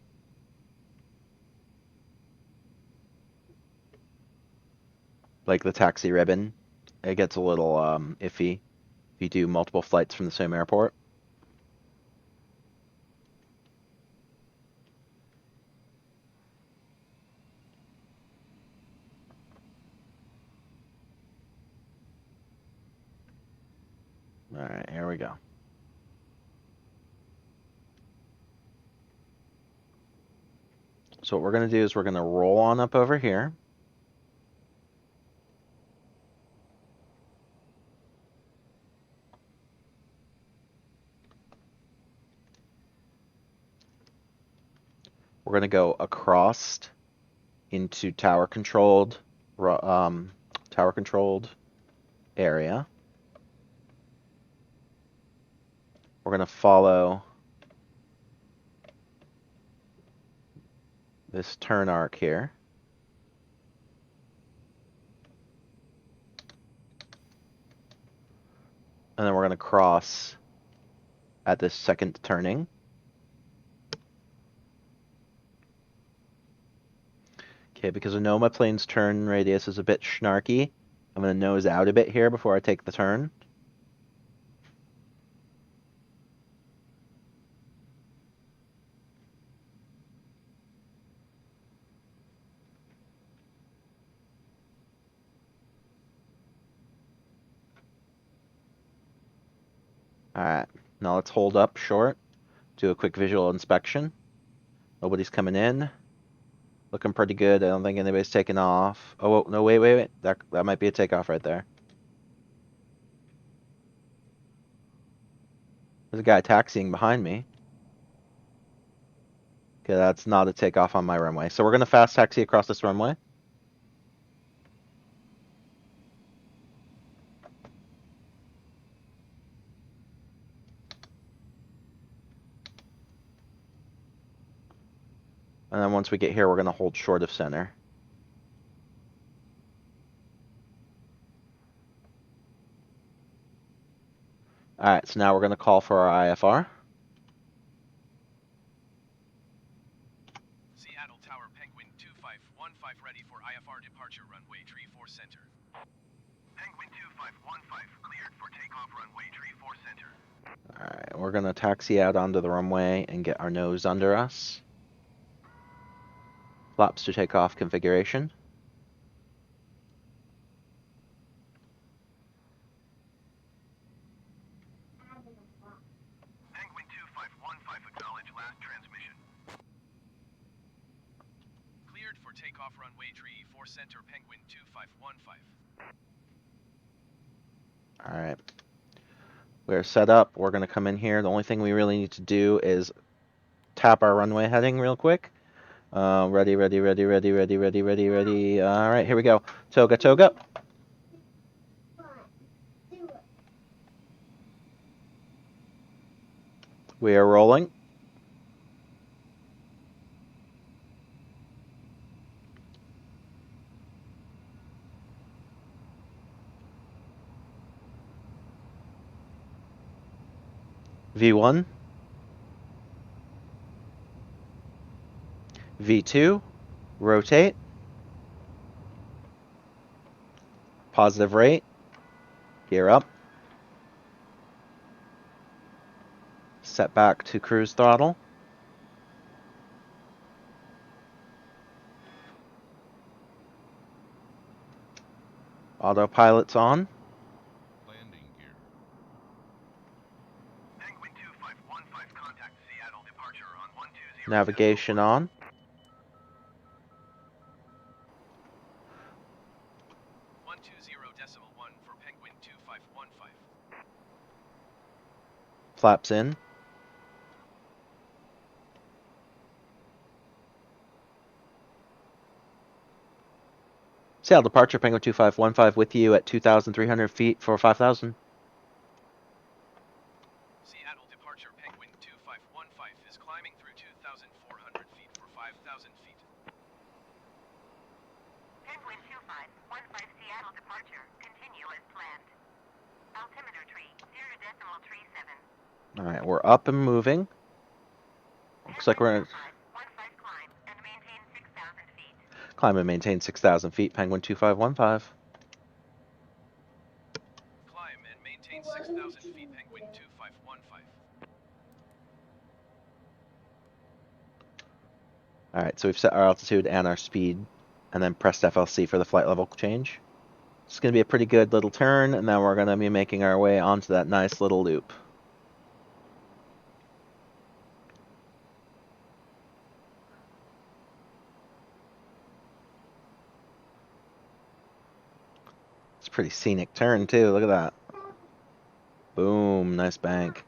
Like the taxi ribbon. It gets a little iffy if you do multiple flights from the same airport. Alright, here we go. So what we're going to do is we're going to roll on up over here. We're going to go across into tower controlled area. We're going to follow this turn arc here. And then we're going to cross at this second turning. Okay, because I know my plane's turn radius is a bit snarky, I'm going to nose out a bit here before I take the turn. Alright, now let's hold up short, do a quick visual inspection. Nobody's coming in. Looking pretty good. I don't think anybody's taking off. Oh, no, wait. That might be a takeoff right there. There's a guy taxiing behind me. Okay, that's not a takeoff on my runway. So we're going to fast taxi across this runway. And then once we get here, we're going to hold short of center. Alright, so now we're going to call for our IFR. Seattle Tower Penguin 2515 ready for IFR departure runway tree 4 center. Penguin 2515 cleared for takeoff runway tree 4 center. Alright, we're going to taxi out onto the runway and get our nose under us. Flaps to takeoff configuration. Penguin 2515 acknowledge last transmission. Cleared for takeoff runway tree 4 center Penguin 2515. Alright. We're set up. We're going to come in here. The only thing we really need to do is tap our runway heading real quick. Ready. Alright, here we go. Toga. We are rolling. V1. V2. Rotate. Positive rate. Gear up. Set back to cruise throttle. Autopilot's on. Landing gear. Penguin 2515 contact Seattle departure on 120. Navigation on. .1 for Penguin 2515. Flaps in. Seattle departure, Penguin 2515 with you at 2,300 feet for 5,000. Seattle departure Penguin 2515 is climbing through 2,400 feet for 5,000 feet. Penguin 2515 Seattle departure. Continue as planned. Altimeter tree 0.37. Alright, we're up and moving. Looks like we're going to 15 climb and maintain 6,000 feet. climb and maintain 6,000 feet, Penguin 2515. Climb and maintain 6,000 feet Penguin 2515. Alright, so we've set our altitude and our speed, and then pressed FLC for the flight level change. It's going to be a pretty good little turn, and then we're going to be making our way onto that nice little loop. It's a pretty scenic turn, too. Look at that. Boom, nice bank.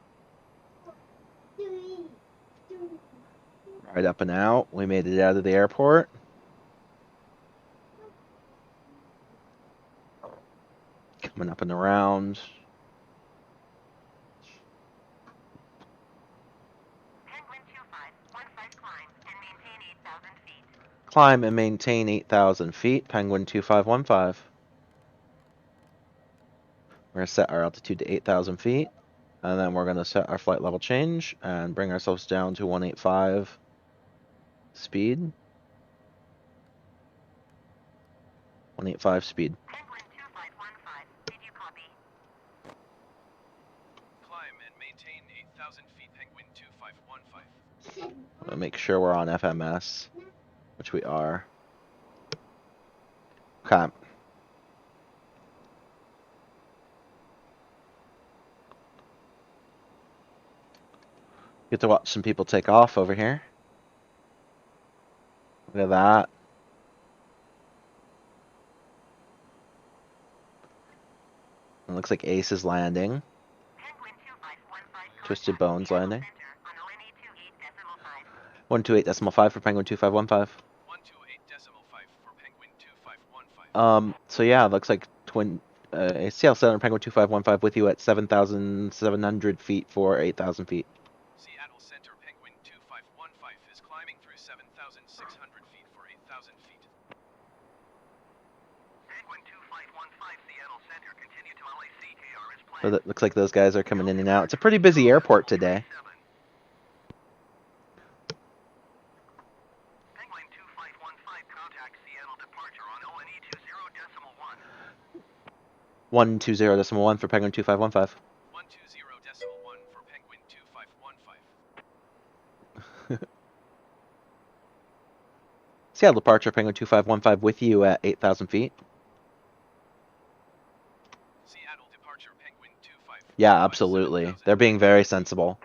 Right up and out. We made it out of the airport. Coming up and around. Penguin 2515 climb and maintain 8,000 feet. Climb and maintain 8,000 feet, Penguin 2515. We're going to set our altitude to 8,000 feet, and then we're going to set our flight level change and bring ourselves down to 185 speed. 185 speed. Penguin 2515, did you copy? Climb and maintain 8,000 feet Penguin 2515. I'm going to make sure we're on FMS, which we are. Okay. Get to watch some people take off over here. Look at that. It looks like Ace is landing. Penguin 2515 Twisted contact Bones Seattle landing. Center on ONE 28.5. 128.5 for Penguin 2515. 128.5 for Penguin 2515. So yeah, it looks like Seattle Center Penguin 2515 with you at 7,700 feet for 8,000 feet. Seattle Center Penguin 2515 is climbing through 7,600 feet for 8,000 feet. Penguin 2515 Seattle Center, continue to LAC KR as So planned. that looks like those guys are coming in and out. It's a pretty busy airport today. Penguin 2515 contact Seattle departure on ONE 20.1. 120.1 for Penguin 2515. 120.1 for Penguin 2515. Seattle departure Penguin 2515 with you at 8,000 feet. Seattle departure Penguin 2515. Yeah, absolutely. They're being very sensible.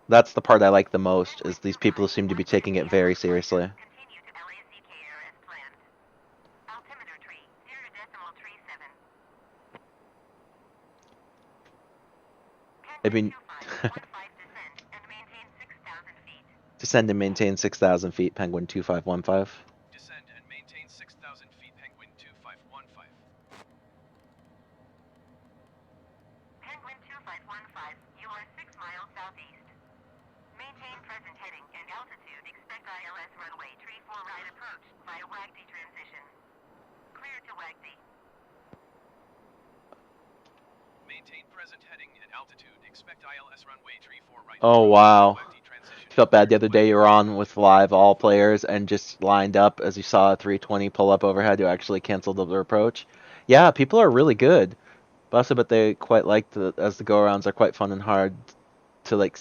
That's the part I like the most, is these people seem to be taking it very seriously. Continue to LAC KR as planned. Altimeter tree 0.37. I mean, 2515 descend and maintain 6,000 feet. descend and maintain 6,000 feet, Penguin 2515. Descend and maintain 6,000 feet Penguin 2515. Penguin 2515, you are 6 miles southeast. Maintain present heading and altitude. Expect ILS runway tree 4 right approach via Wagdy transition. Clear to Wagdy. Maintain present heading and altitude. Expect ILS runway tree 4 right. Oh, approach wow. via Wagdy transition. Felt bad the other day you were on with live all players and just lined up as you saw a 320 pull up overhead. You actually canceled the approach. Yeah, people are really good. But also, but they quite like as the go arounds are quite fun and hard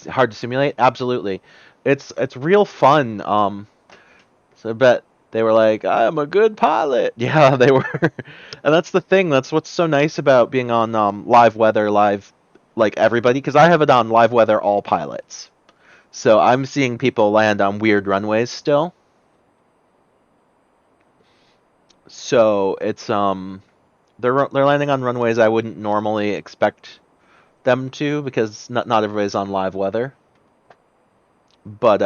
hard to simulate. Absolutely, it's real fun. So I bet they were like, I'm a good pilot. Yeah, they were, and that's the thing. That's what's so nice about being on live weather, live like everybody, because I have it on live weather all pilots. So I'm seeing people land on weird runways still. So it's they're landing on runways I wouldn't normally expect them to, because not everybody's on live weather. But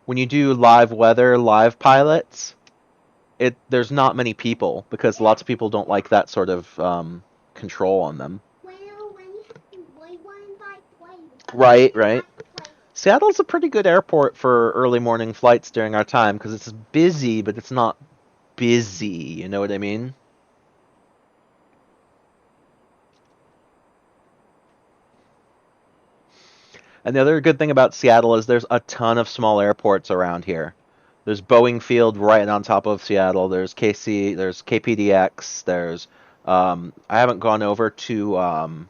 when you do live weather, live pilots, there's not many people because lots of people don't like that sort of control on them. Well, when you have to wait one by plane. Right, right. Seattle's a pretty good airport for early morning flights during our time because it's busy, but it's not busy. You know what I mean? And the other good thing about Seattle is there's a ton of small airports around here. There's Boeing Field right on top of Seattle. There's there's KPDX. I haven't gone over to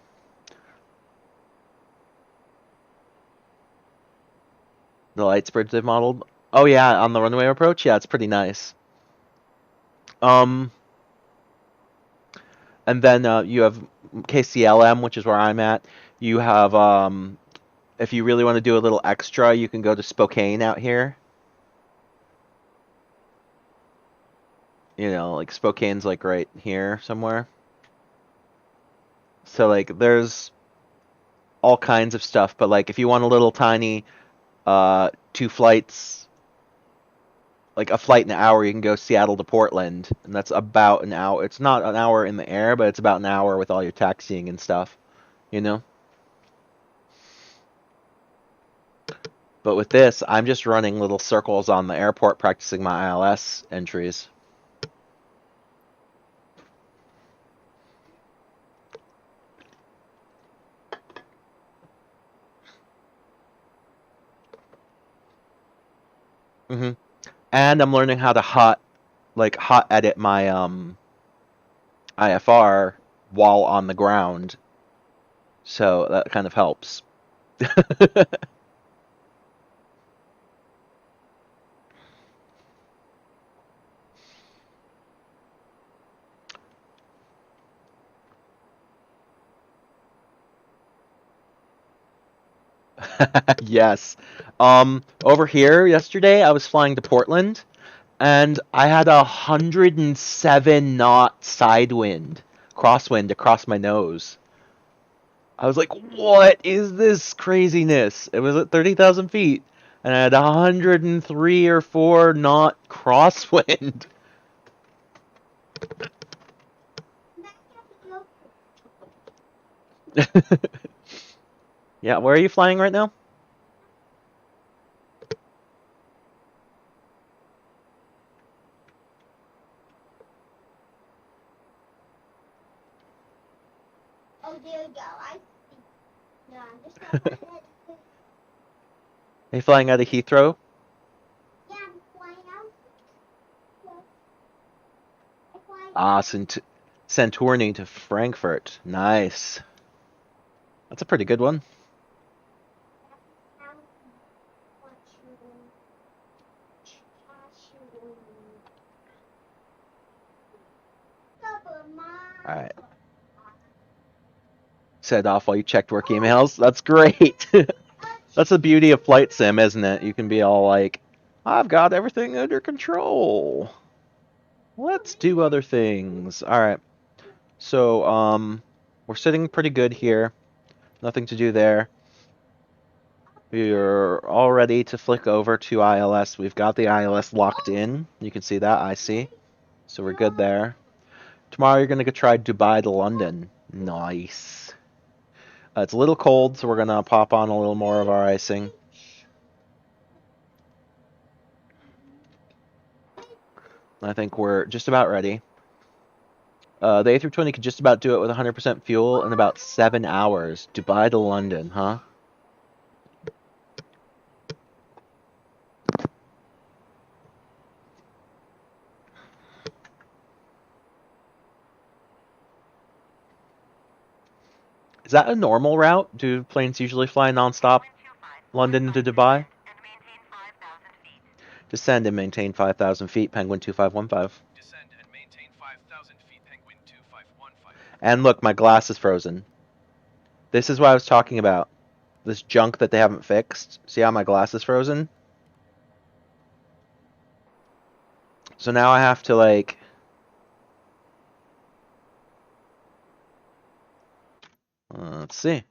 the lights bridge they've modeled. Oh yeah, on the runway approach. Yeah, it's pretty nice. Um, and then you have KCLM, which is where I'm at. You have if you really want to do a little extra, you can go to Spokane out here. You know, like Spokane's like right here somewhere. So like there's all kinds of stuff, but like if you want a little tiny 2 flights, like a flight in an hour, you can go Seattle to Portland, and that's about an hour. It's not an hour in the air, but it's about an hour with all your taxiing and stuff, you know? But with this, I'm just running little circles on the airport practicing my ILS entries. hmm And I'm learning how to hot edit my IFR while on the ground. So that kind of helps. Yes. Over here yesterday, I was flying to Portland, and I had 107 knot side wind, crosswind across my nose. I was like, what is this craziness? It was at 30,000 feet, and I had 103 or 4 knot crosswind. Yeah, where are you flying right now? Oh, there you go. I see. No, I'm just gonna go ahead. Are you flying out of Heathrow? Yeah, I'm flying out. Yes. I'm flying Ah, out. Santorini to Frankfurt. Nice. That's a pretty good one. All right. Set off while you checked work emails. That's great. That's the beauty of flight sim, isn't it? You can be all like, I've got everything under control. Let's do other things. All right. So, we're sitting pretty good here. Nothing to do there. We're all ready to flick over to ILS. We've got the ILS locked in. You can see that, I see. So we're good there. Tomorrow you're going to try Dubai to London. Nice. It's a little cold, so we're going to pop on a little more of our icing. I think we're just about ready. The A320 could just about do it with 100% fuel in about 7 hours. Dubai to London, huh? Is that a normal route? Do planes usually fly nonstop London to Dubai? And maintain 5,000 feet. Descend and maintain 5,000 feet, Penguin 2515. Descend and maintain 5,000 feet, Penguin 2515. And look, my glass is frozen. This is what I was talking about. This junk that they haven't fixed. See how my glass is frozen? So now I have to, like... let's see.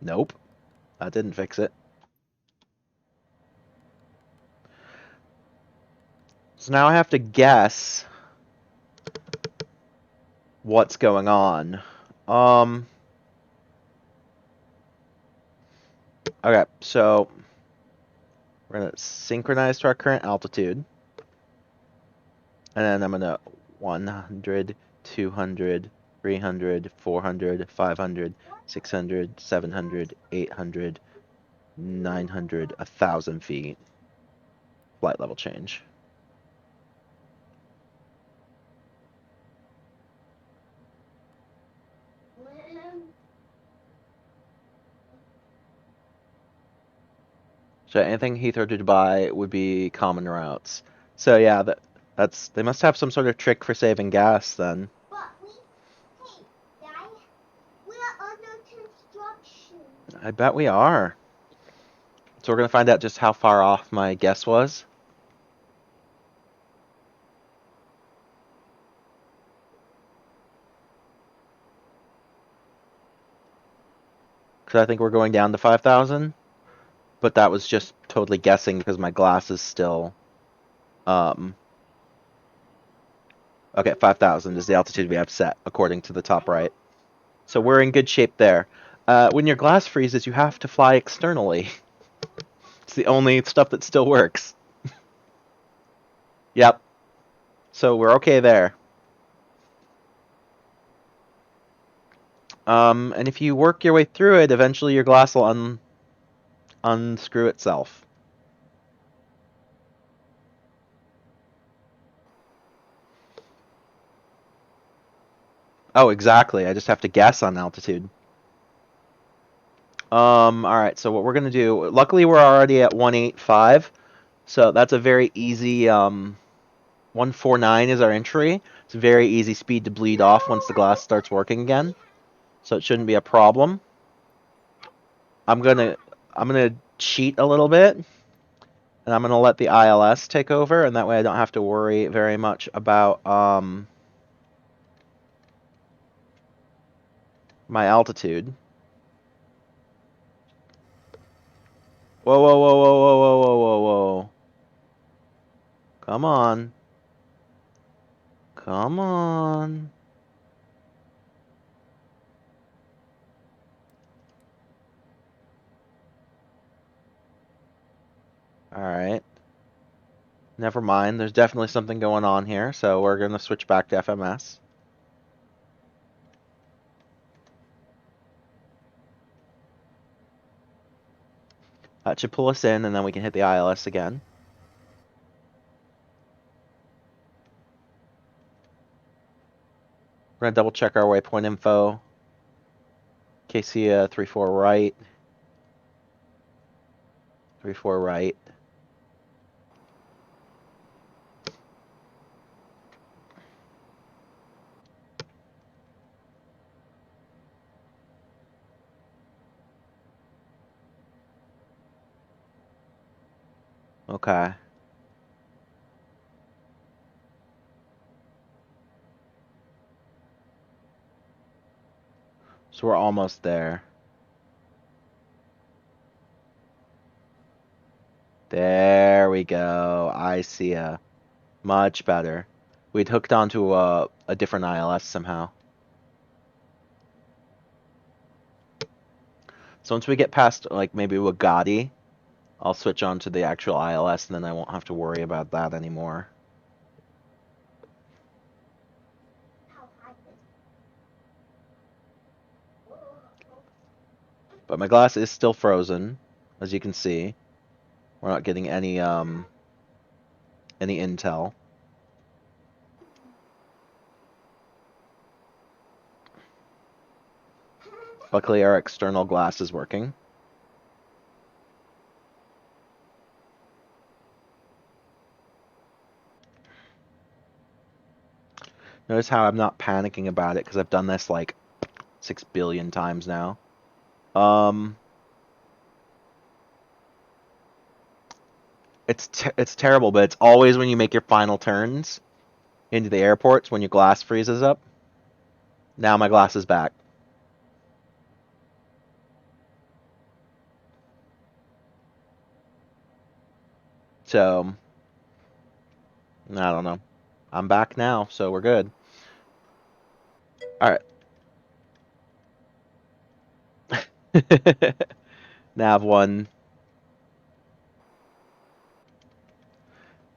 Nope. That didn't fix it. So now I have to guess what's going on. Okay, so we're going to synchronize to our current altitude. And then I'm going to 100, 200, 300, 400, 500, 600, 700, 800, 900, 1,000 feet. Flight level change. So anything Heathrow to Dubai would be common routes. So yeah, that's they must have some sort of trick for saving gas then. But hey, Dad, we're under construction. I bet we are. So we're gonna find out just how far off my guess was. Because I think we're going down to 5,000. But that was just totally guessing because my glass is still... Okay, 5,000 is the altitude we have set, according to the top right. So we're in good shape there. When your glass freezes, you have to fly externally. It's the only stuff that still works. Yep. So we're okay there. And if you work your way through it, eventually your glass will unscrew itself. Oh, exactly. I just have to guess on altitude. Alright, so what we're gonna do, luckily we're already at 185, so that's a very easy, 149 is our entry. It's a very easy speed to bleed off once the glass starts working again. so it shouldn't be a problem. I'm gonna cheat a little bit, and I'm gonna let the ILS take over, and that way I don't have to worry very much about my altitude. Whoa, whoa, whoa, whoa, whoa, whoa, whoa, whoa, whoa. Come on. Come on. Alright. Never mind. There's definitely something going on here, so we're going to switch back to FMS. That should pull us in, and then we can hit the ILS again. We're going to double check our waypoint info. KC 34 right. 34 right. Okay. So we're almost there. There we go. I see ya. Much better. We'd hooked onto a different ILS somehow. So once we get past, like, maybe Wagati, I'll switch on to the actual ILS, and then I won't have to worry about that anymore. But my glass is still frozen, as you can see. We're not getting any intel. Luckily, our external glass is working. Notice how I'm not panicking about it, because I've done this like 6 billion times now. It's terrible, but it's always when you make your final turns into the airports when your glass freezes up. Now my glass is back. So, I don't know. I'm back now, so we're good. Alright. Nav 1.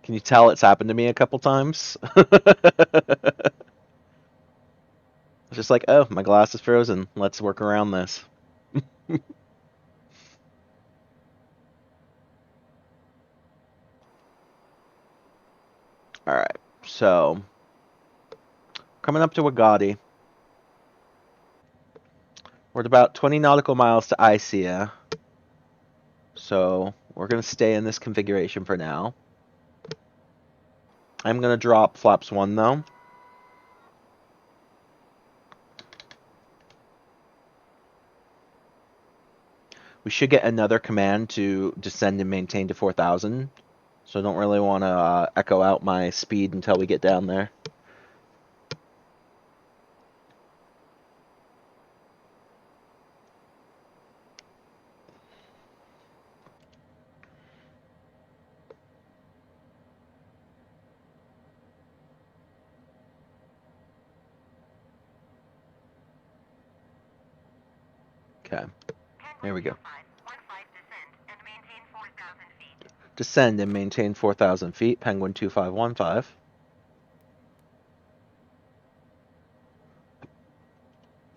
Can you tell it's happened to me a couple times? It's just like, oh, my glass is frozen. Let's work around this. Alright, so coming up to Wagati. We're at about 20 nautical miles to Isia. So we're going to stay in this configuration for now. I'm going to drop flaps 1 though. We should get another command to descend and maintain to 4,000. So I don't really want to echo out my speed until we get down there. Okay, there we go. Descend and maintain 4,000 feet, Penguin 2515.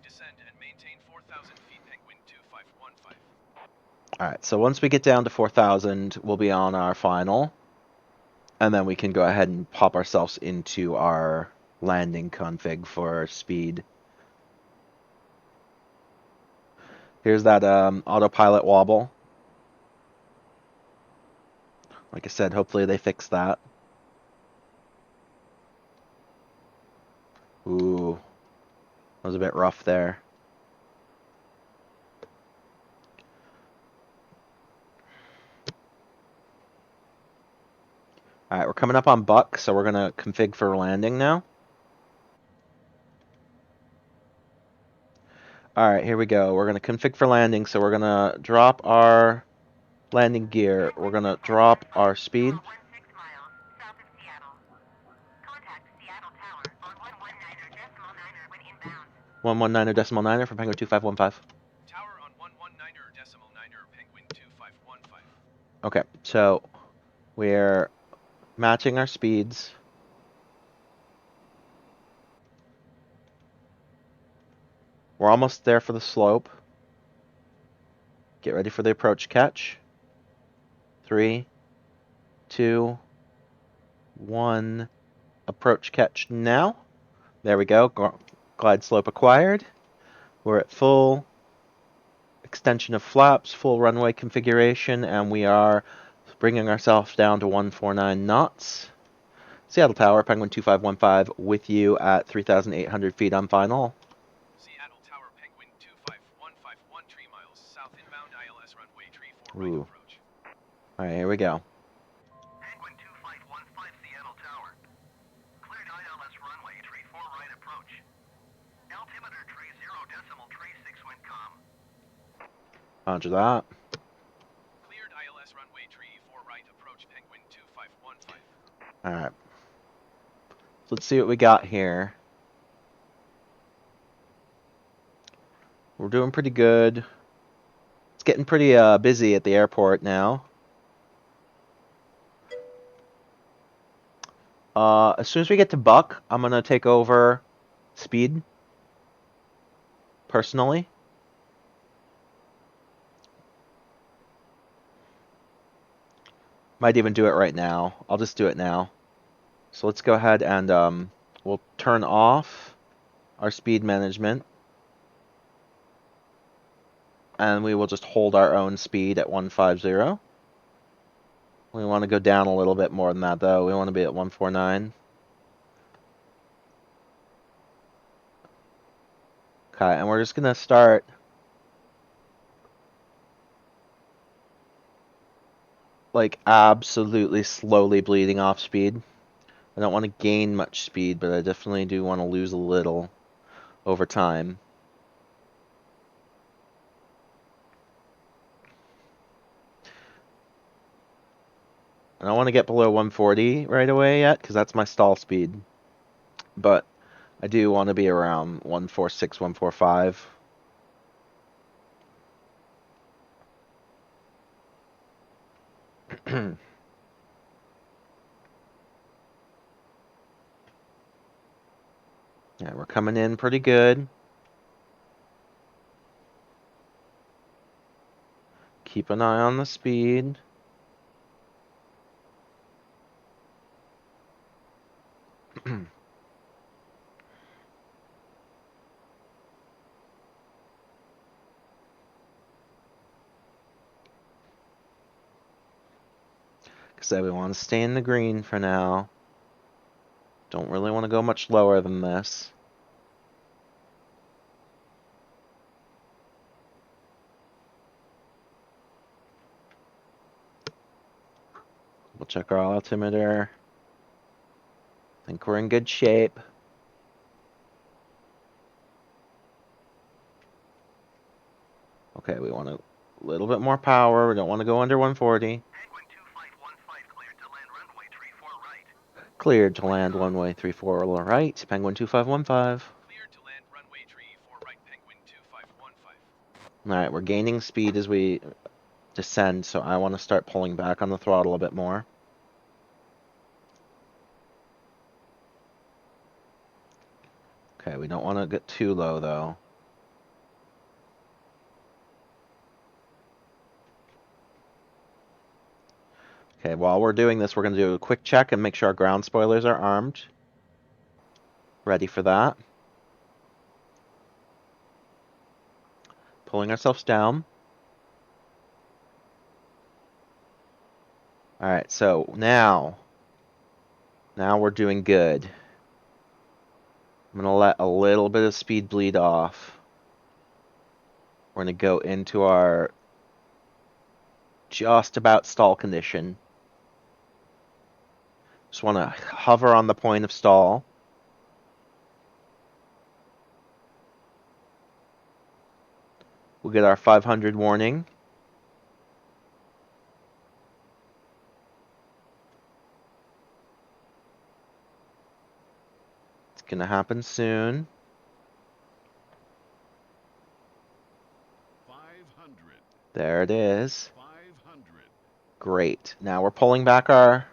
Descend and maintain 4,000 feet, Penguin 2515. Alright, so once we get down to 4,000, we'll be on our final. And then we can go ahead and pop ourselves into our landing config for speed. Here's that autopilot wobble. Like I said, hopefully they fix that. Ooh, that was a bit rough there. Alright, we're coming up on Buck, so we're going to config for landing now. Alright, here we go. We're going to config for landing, so we're going to drop our landing gear. We're going to drop our speed. 16 miles south of Seattle. Contact Seattle Tower on 119.9 when inbound. 119.9 for Penguin 2515. Tower on 119.9 Penguin 2515. Okay, so we're matching our speeds. We're almost there for the slope. Get ready for the approach catch. 3, 2, 1. Approach catch now. There we go. Glide slope acquired. We're at full extension of flaps, full runway configuration, and we are bringing ourselves down to 149 knots. Seattle Tower, Penguin 2515 with you at 3,800 feet on final. Seattle Tower Penguin 25151 3 miles south inbound ILS runway 34 right Ooh. approach. Alright, here we go. Penguin 2515 Seattle Tower. Cleared ILS runway 34 right approach. Altimeter 30.36 wind calm. Roger that. Cleared ILS runway 34 right approach Penguin 2515. Alright. So let's see what we got here. We're doing pretty good. It's getting pretty busy at the airport now. As soon as we get to Buck, I'm going to take over speed. Personally. Might even do it right now. I'll just do it now. So let's go ahead and we'll turn off our speed management. And we will just hold our own speed at 150. We want to go down a little bit more than that, though. We want to be at 149. Okay, and we're just going to start like absolutely slowly bleeding off speed. I don't want to gain much speed, but I definitely do want to lose a little over time. I don't want to get below 140 right away yet, because that's my stall speed. But I do want to be around 146, 145. Yeah, we're coming in pretty good. Keep an eye on the speed. Because we want to stay in the green for now. Don't really want to go much lower than this. We'll check our altimeter. I think we're in good shape. Okay, we want a little bit more power. We don't want to go under 140. Penguin 2515 cleared to land runway 34 right. Cleared to land runway 34 right. Penguin 2515. Cleared to land runway 34 right Penguin 2515. Alright, we're gaining speed as we descend, so I want to start pulling back on the throttle a bit more. Okay, we don't want to get too low, though. Okay, while we're doing this, we're going to do a quick check and make sure our ground spoilers are armed. Ready for that. Pulling ourselves down. Alright, so now we're doing good. I'm going to let a little bit of speed bleed off. We're going to go into our just about stall condition. Just want to hover on the point of stall. We'll get our 500 warning. It's going to happen soon. 500. There it is. 500. Great. Now we're pulling back our...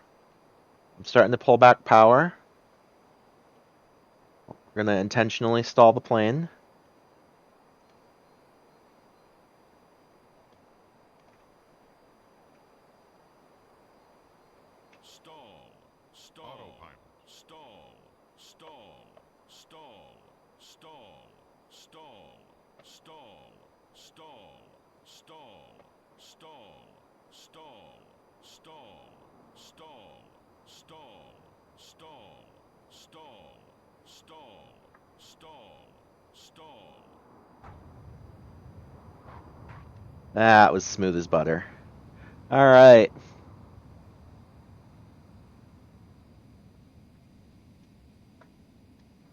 I'm starting to pull back power. We're going to intentionally stall the plane. Stall. Stall. Autopilot. Stall. Stall. Stall. Stall. Stall. Stall. Stall. Stall. Stall. Stall. Stall. Stall. Stall. Stall. Stall. Stall. Stall. Stall. That was smooth as butter. All right.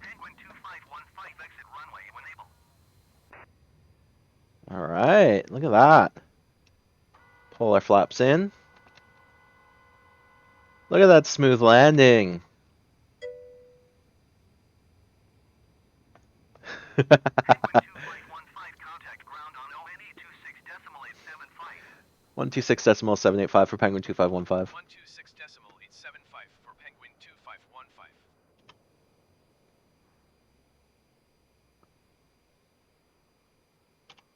Penguin 2515, exit runway when able. All right. Look at that. Pull our flaps in. Look at that smooth landing. Penguin 2515, contact ground on ONE 26.875. 126.785 for Penguin 2515. 126.875 for Penguin 2515.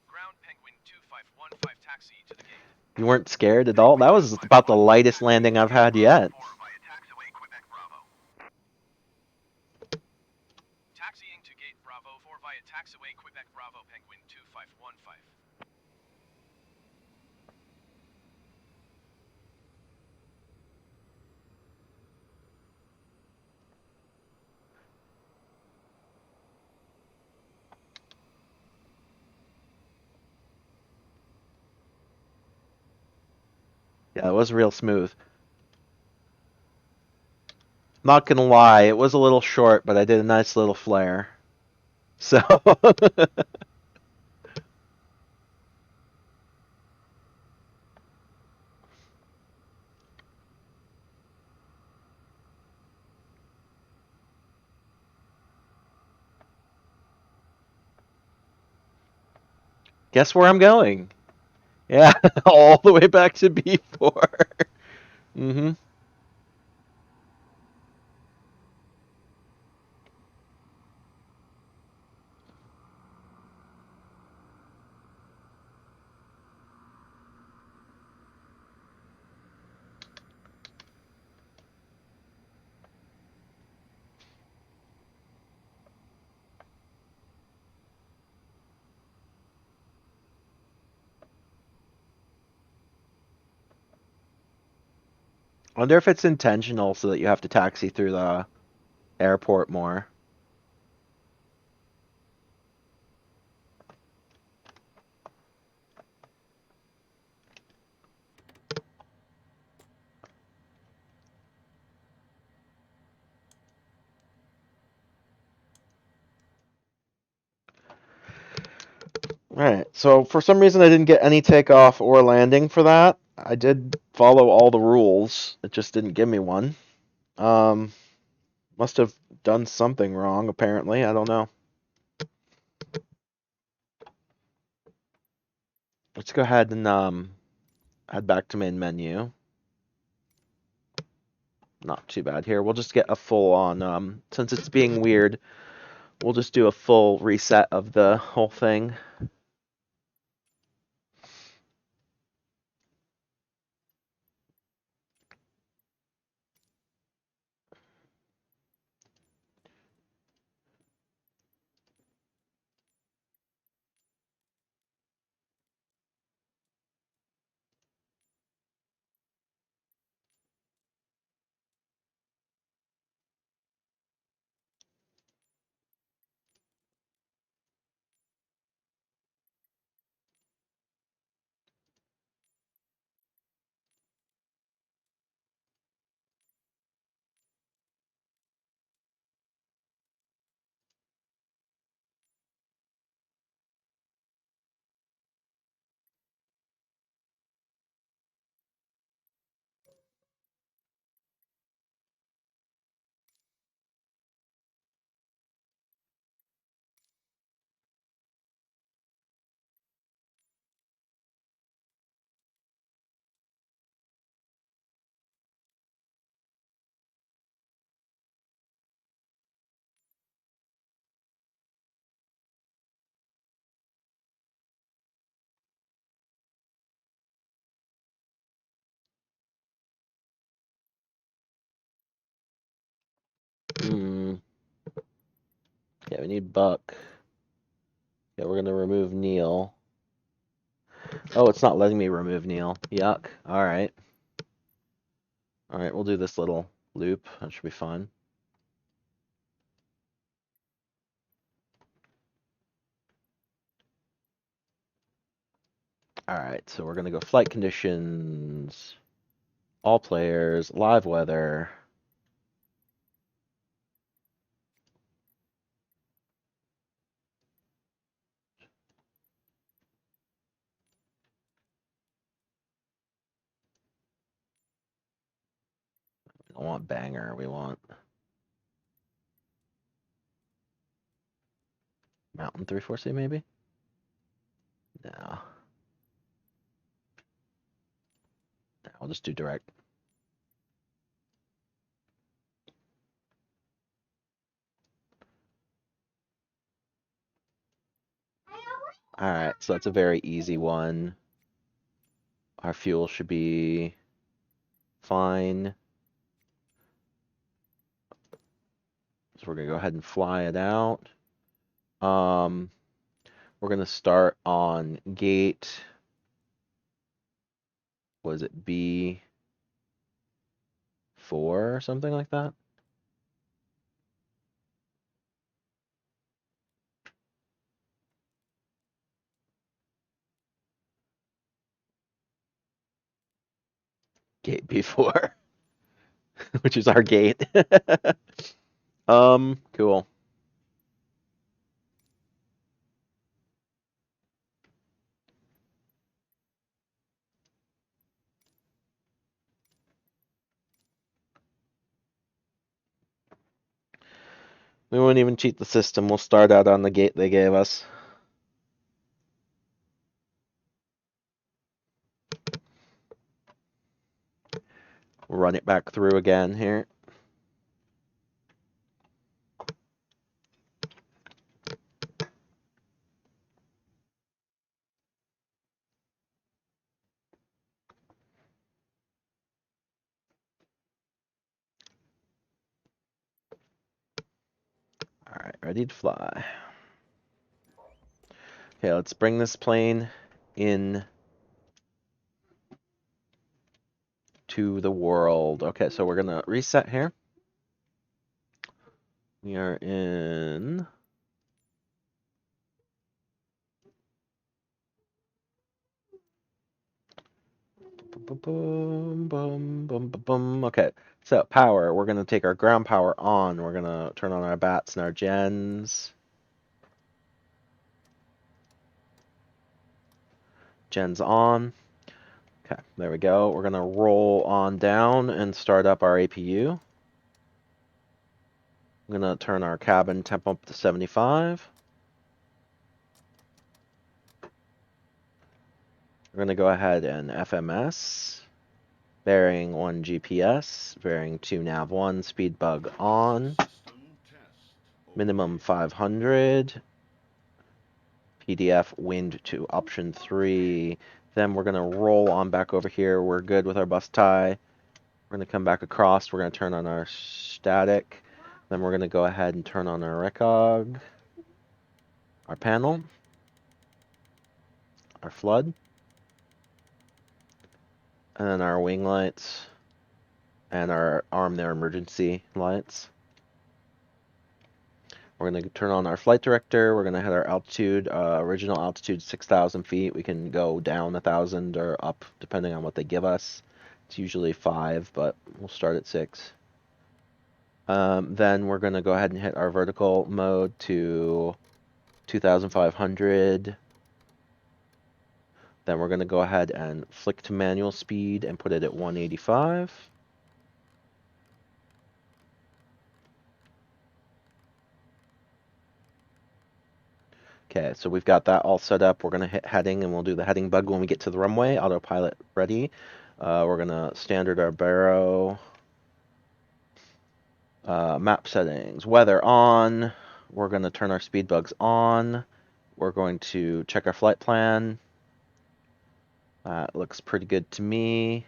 Ground Penguin 2515, taxi to the gate. You weren't scared at all? That was about the lightest landing I've had yet. Via taxiway Quebec Bravo. Taxiing to gate Bravo 4 via taxiway Quebec Bravo Penguin 2515. Yeah, it was real smooth. Not gonna lie, it was a little short, but I did a nice little flare. So, guess where I'm going? Yeah, all the way back to B4. Mm-hmm. Wonder if it's intentional so that you have to taxi through the airport more. Alright, so for some reason I didn't get any takeoff or landing for that. I did follow all the rules. It just didn't give me one. Um, must have done something wrong, apparently. I don't know. Let's go ahead and head back to main menu. Not too bad here. We'll just get a full on, since it's being weird, we'll just do a full reset of the whole thing. Hmm. Yeah, we need Buck. Yeah, we're gonna remove Neil. Oh, it's not letting me remove Neil. Yuck. Alright. Alright, we'll do this little loop. That should be fun. Alright, so we're gonna go flight conditions, all players, live weather. We don't want banger, we want mountain 3-4C maybe? No. No, I'll just do direct. Alright, so that's a very easy one. Our fuel should be fine. So we're gonna go ahead and fly it out. We're gonna start on gate. Was it B4 or something like that? Gate B4, which is our gate. Cool. We won't even cheat the system. We'll start out on the gate they gave us. We'll run it back through again here. All right, ready to fly. Okay, let's bring this plane in to the world. Okay, so we're gonna reset here. We are in boom, boom, boom, boom, boom. Okay, so power. We're gonna take our ground power on. We're gonna turn on our bats and our gens. Gens on. Okay, there we go. We're gonna roll on down and start up our APU. I'm gonna turn our cabin temp up to 75. We're gonna go ahead and FMS. Bearing 1 GPS, bearing 2 nav 1, speed bug on. Minimum 500. PDF wind to option 3. Then we're gonna roll on back over here. We're good with our bus tie. We're gonna come back across. We're gonna turn on our static. Then we're gonna go ahead and turn on our recog, our panel, our flood, and then our wing lights, and our arm their emergency lights. We're going to turn on our flight director. We're going to hit our altitude, original altitude 6,000 feet. We can go down 1,000 or up depending on what they give us. It's usually 5, but we'll start at 6. Then we're going to go ahead and hit our vertical mode to 2,500. Then we're going to go ahead and flick to manual speed and put it at 185. Okay, so we've got that all set up. We're going to hit heading, and we'll do the heading bug when we get to the runway. Autopilot ready. We're going to standard our baro. Map settings. Weather on. We're going to turn our speed bugs on. We're going to check our flight plan. Looks pretty good to me.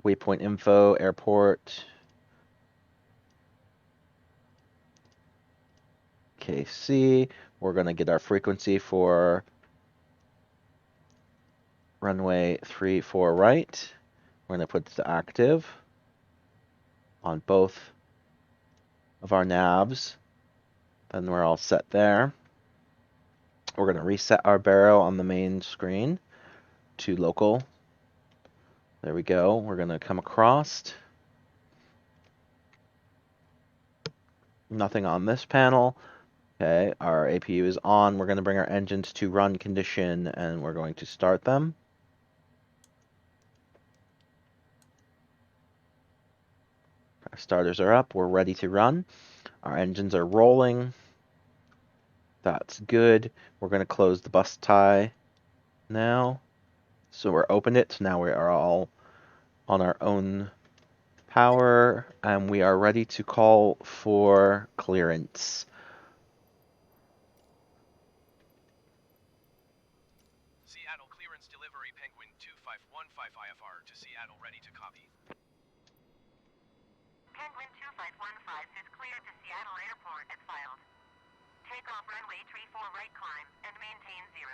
Waypoint info, airport. ATC. We're going to get our frequency for runway 34 right. We're going to put the active on both of our navs. Then we're all set there. We're going to reset our baro on the main screen to local. There we go. We're going to come across. Nothing on this panel. Okay, our APU is on. We're going to bring our engines to run condition, and we're going to start them. Our starters are up. We're ready to run. Our engines are rolling. That's good. We're going to close the bus tie now. So we're opened it. So now we are all on our own power, and we are ready to call for clearance. Seattle clearance delivery Penguin 2515 IFR to Seattle ready to copy. Penguin 2515 is cleared to Seattle Airport as filed. Take off runway 34 right climb and maintain 0.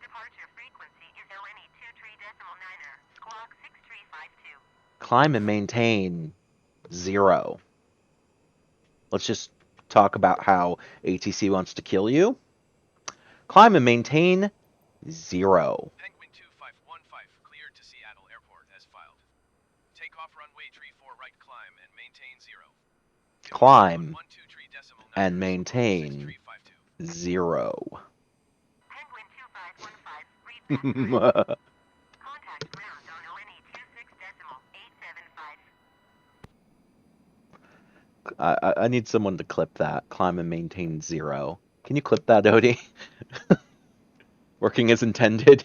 Departure frequency is ONE 23.9er, squawk 6352. Climb and maintain 0. Let's just talk about how ATC wants to kill you. Climb and maintain 0. Penguin 2515 cleared to Seattle Airport as filed. Take off runway 34 right climb and maintain 0. Climb 123.9 and maintain 6352. 0. Penguin 2515, read back time. Contact ground on ONE 26.875. I need someone to clip that. Climb and maintain 0. Can you clip that, Odie? Working as intended.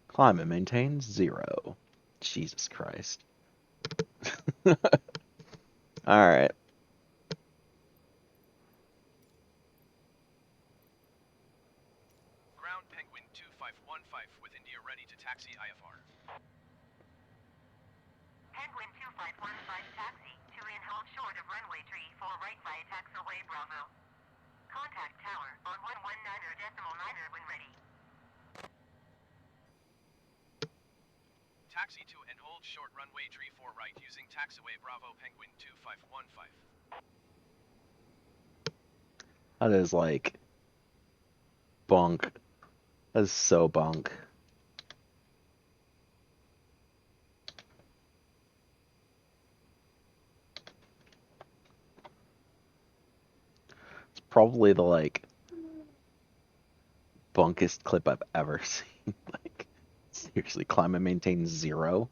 Climb and maintain 0. Jesus Christ. Alright. Ground Penguin 2515 with India ready to taxi IFR. Penguin 2515 taxi to in hold short of runway 34 right via taxiway Bravo. Contact tower on 119.9er when ready. Taxi to and hold short runway 34 right using taxiway Bravo Penguin 2515. That is like bunk. That is so bunk. It's probably the like bunkest clip I've ever seen. Like seriously, climb and maintain 0.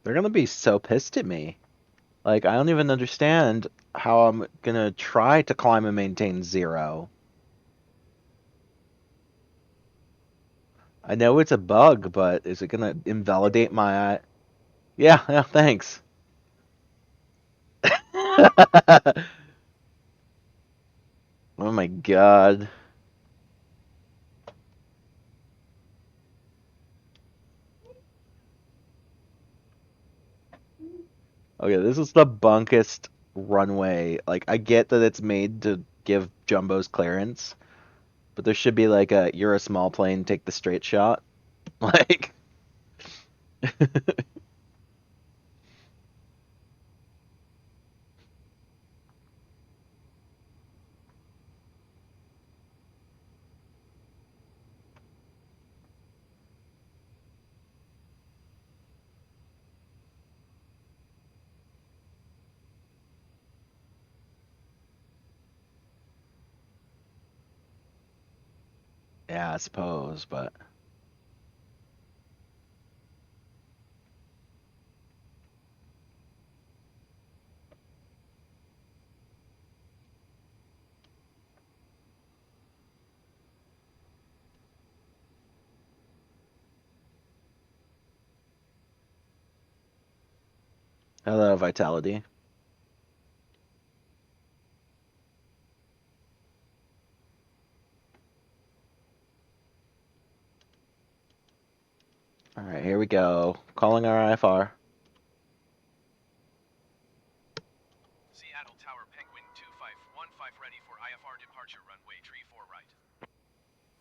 They're gonna be so pissed at me. Like, I don't even understand how I'm gonna try to climb and maintain 0. I know it's a bug, but is it gonna invalidate my... Yeah, yeah, thanks. Oh my god. Okay, this is the bunkest runway. Like, I get that it's made to give jumbos clearance, but there should be like a, you're a small plane, take the straight shot. Like... Yeah, I suppose, but hello, Vitality. All right, here we go. Calling our IFR. Seattle Tower Penguin 2515 ready for IFR departure runway tree 4 right.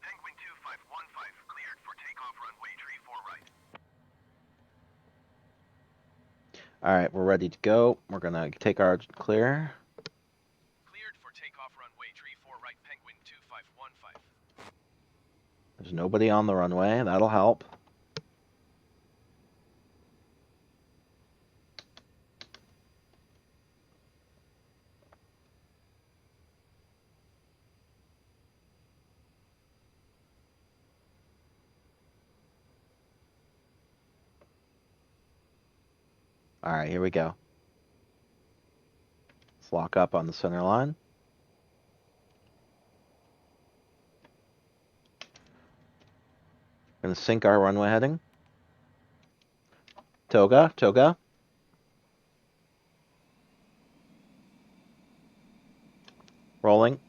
Penguin 2515 cleared for takeoff runway tree 4 right. All right, we're ready to go. We're gonna take our clear. Cleared for takeoff runway tree 4 right Penguin 2515. There's nobody on the runway. That'll help. All right, here we go. Let's lock up on the center line. Gonna sync our runway heading. Toga, Toga. Rolling.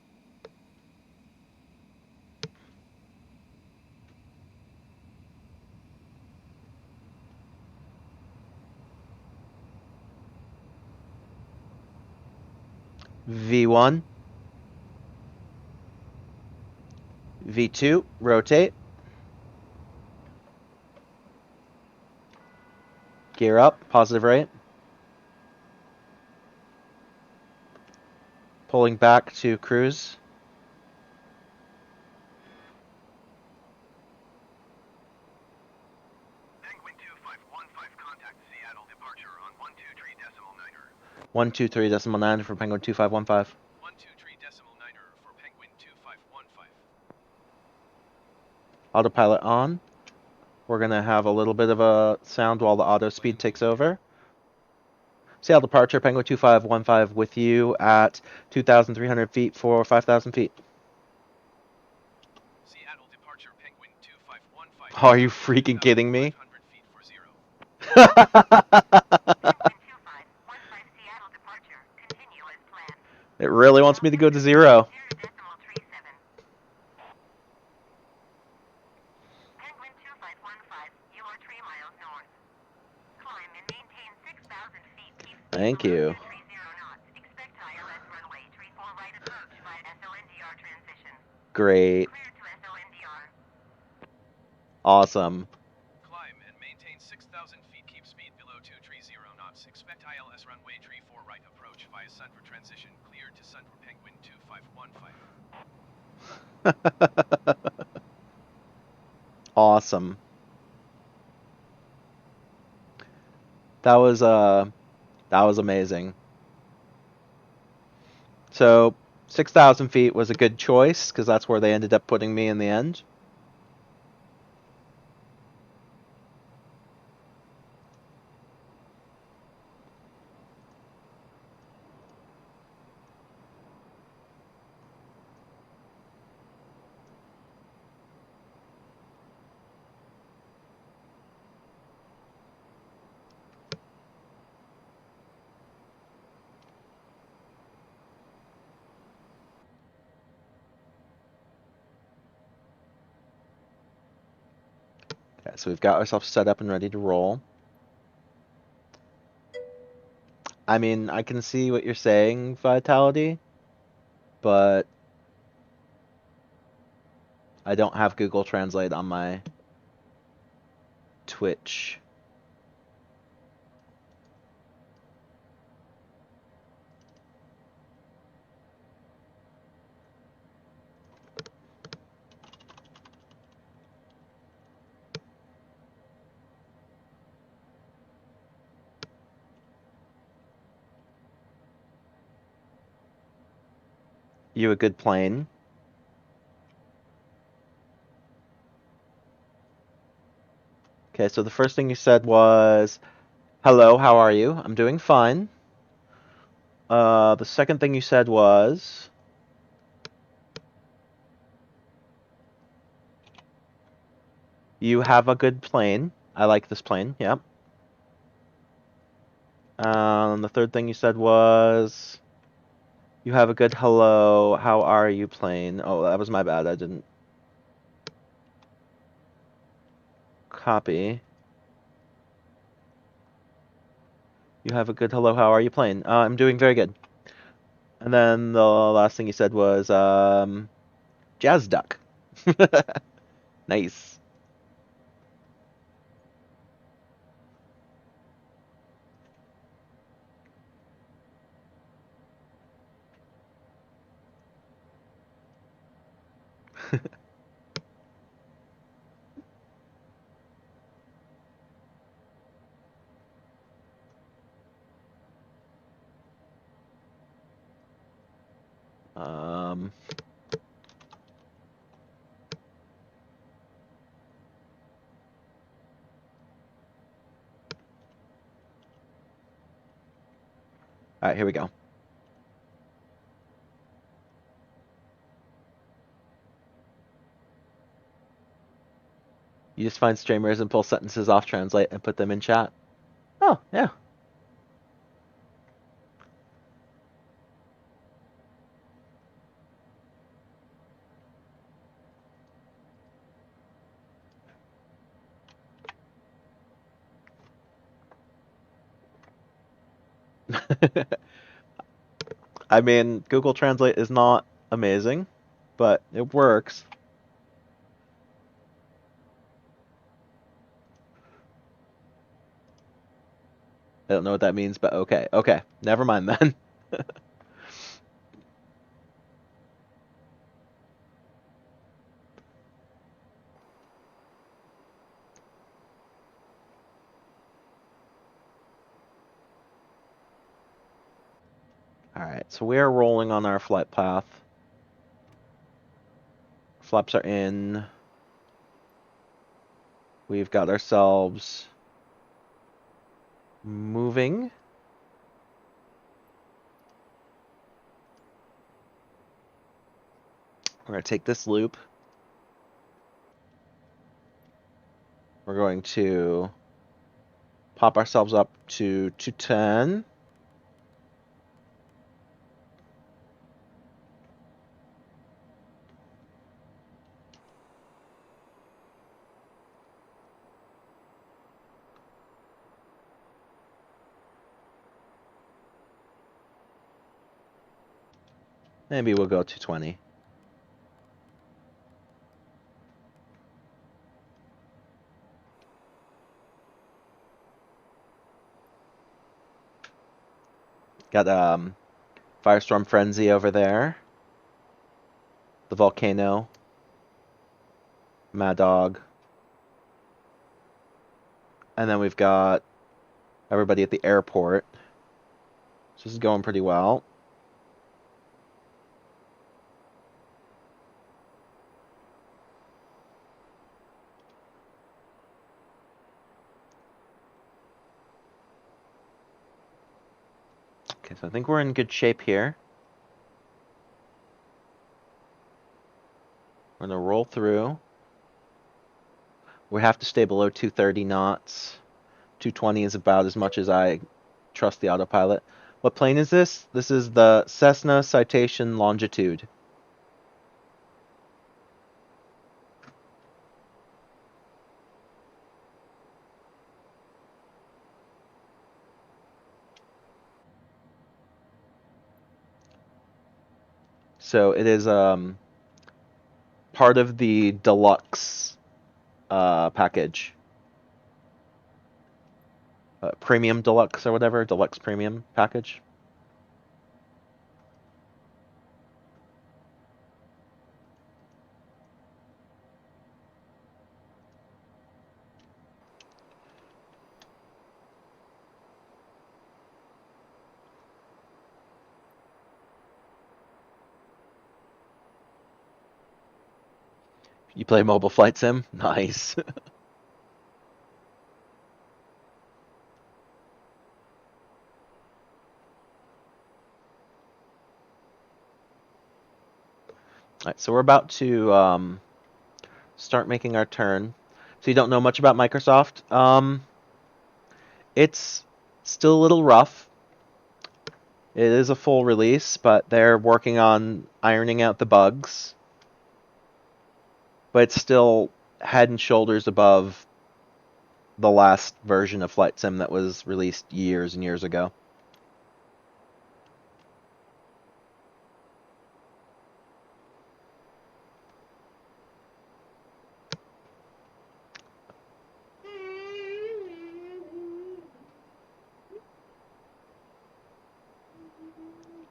V1. V2, rotate. Gear up, positive rate. Pulling back to cruise. Penguin 2515 contact Seattle departure on 123.9er. 123.9 for Penguin 2515. 123.9er for Penguin 2515. Autopilot on. We're gonna have a little bit of a sound while the auto speed takes over. Seattle departure, Penguin 2515 with you at 2,300 feet for 5,000 feet. Seattle departure Penguin 2515. Are you freaking kidding me? 500 feet for 0. Penguin 2515 Seattle departure. Continue as planned. It really wants me to go to 0. 0.37. Penguin 2515, you are 3 miles north. Climb and maintain 6,000 feet. Keep speed Thank below you. 230 knots. Expect ILS runway 34 right approach via SONDR transition. Great. Clear to SONDR. Awesome. Climb and maintain 6,000 feet. Keep speed below 230 knots. Expect ILS runway 34 right approach via sun for transition. Cleared to sun for Penguin 2515. Awesome. That was amazing. So 6,000 feet was a good choice because that's where they ended up putting me in the end. Okay, so we've got ourselves set up and ready to roll. I mean, I can see what you're saying, Vitality, but I don't have Google Translate on my Twitch. You a good plane? Okay, so the first thing you said was, "Hello, how are you? I'm doing fine." The second thing you said was, "You have a good plane. I like this plane." Yep. The third thing you said was, "You have a good hello, how are you plane." Oh, that was my bad. I didn't copy. You have a good hello, how are you plane? I'm doing very good. And then the last thing you said was, jazz duck. Nice. Um, all right, here we go. You just find streamers and pull sentences off translate and put them in chat. Oh, yeah. I mean, Google Translate is not amazing, but it works. I don't know what that means, but okay. Okay, never mind then. All right, so we are rolling on our flight path. Flaps are in. We've got ourselves moving. We're going to take this loop. We're going to pop ourselves up to 210. Maybe we'll go 220. Got Firestorm Frenzy over there. The volcano. Mad Dog. And then we've got everybody at the airport. So this is going pretty well. Okay, so I think we're in good shape here. We're gonna roll through. We have to stay below 230 knots. 220 is about as much as I trust the autopilot. What plane is this? This is the Cessna Citation Longitude. So it is part of the deluxe package. Premium deluxe or whatever, deluxe premium package. You play mobile flight sim? Nice. Alright, so we're about to start making our turn. So you don't know much about Microsoft. It's still a little rough. It is a full release, but they're working on ironing out the bugs. But it's still head and shoulders above the last version of Flight Sim that was released years and years ago.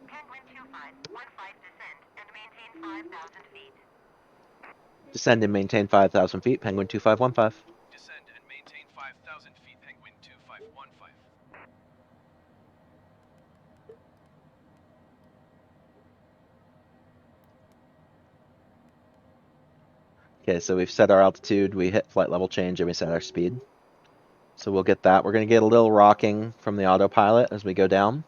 Penguin 2515 descend and maintain 5,000 feet. Descend and maintain 5,000 feet, Penguin 2515. Descend and maintain 5,000 feet, Penguin 2515. Okay, so we've set our altitude, we hit flight level change, and we set our speed. So we'll get that. We're going to get a little rocking from the autopilot as we go down.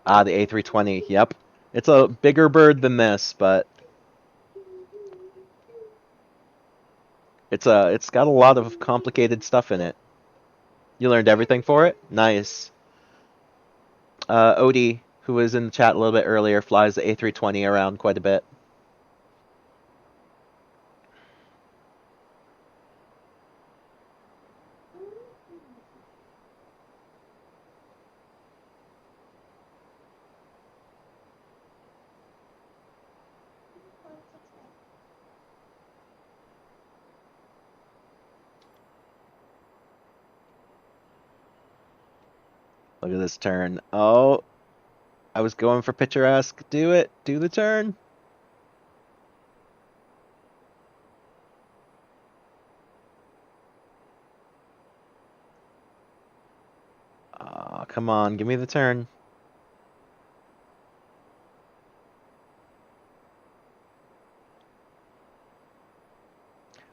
Ah, the A320, yep. It's a bigger bird than this, but it's got a lot of complicated stuff in it. You learned everything for it? Nice. Odie, who was in the chat a little bit earlier, flies the A320 around quite a bit. Look at this turn. Oh, I was going for picturesque. Do it. Do the turn. Oh, come on. Give me the turn.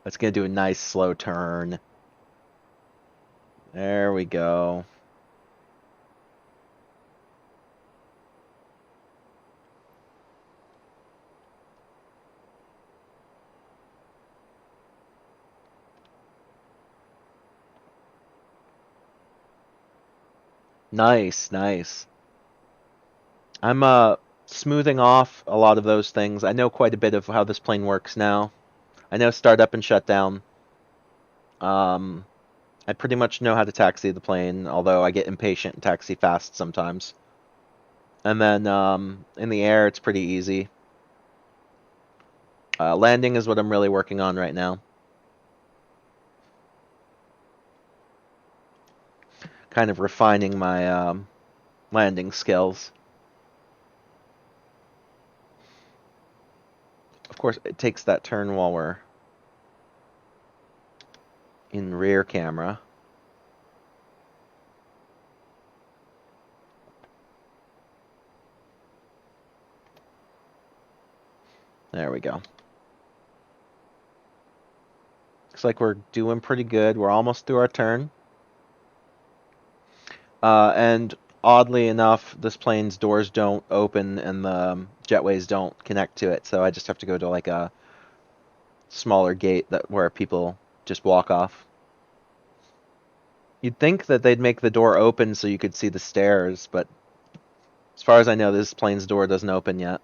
Let's gonna do a nice slow turn. There we go. Nice, nice. I'm smoothing off a lot of those things. I know quite a bit of how this plane works now. I know start up and shut down. I pretty much know how to taxi the plane, although I get impatient and taxi fast sometimes. And then in the air, it's pretty easy. Landing is what I'm really working on right now. Kind of refining my landing skills. Of course, it takes that turn while we're in rear camera. There we go. Looks like we're doing pretty good. We're almost through our turn. And oddly enough, this plane's doors don't open and the jetways don't connect to it, so I just have to go to like a smaller gate that where people just walk off. You'd think that they'd make the door open so you could see the stairs, but as far as I know, this plane's door doesn't open yet.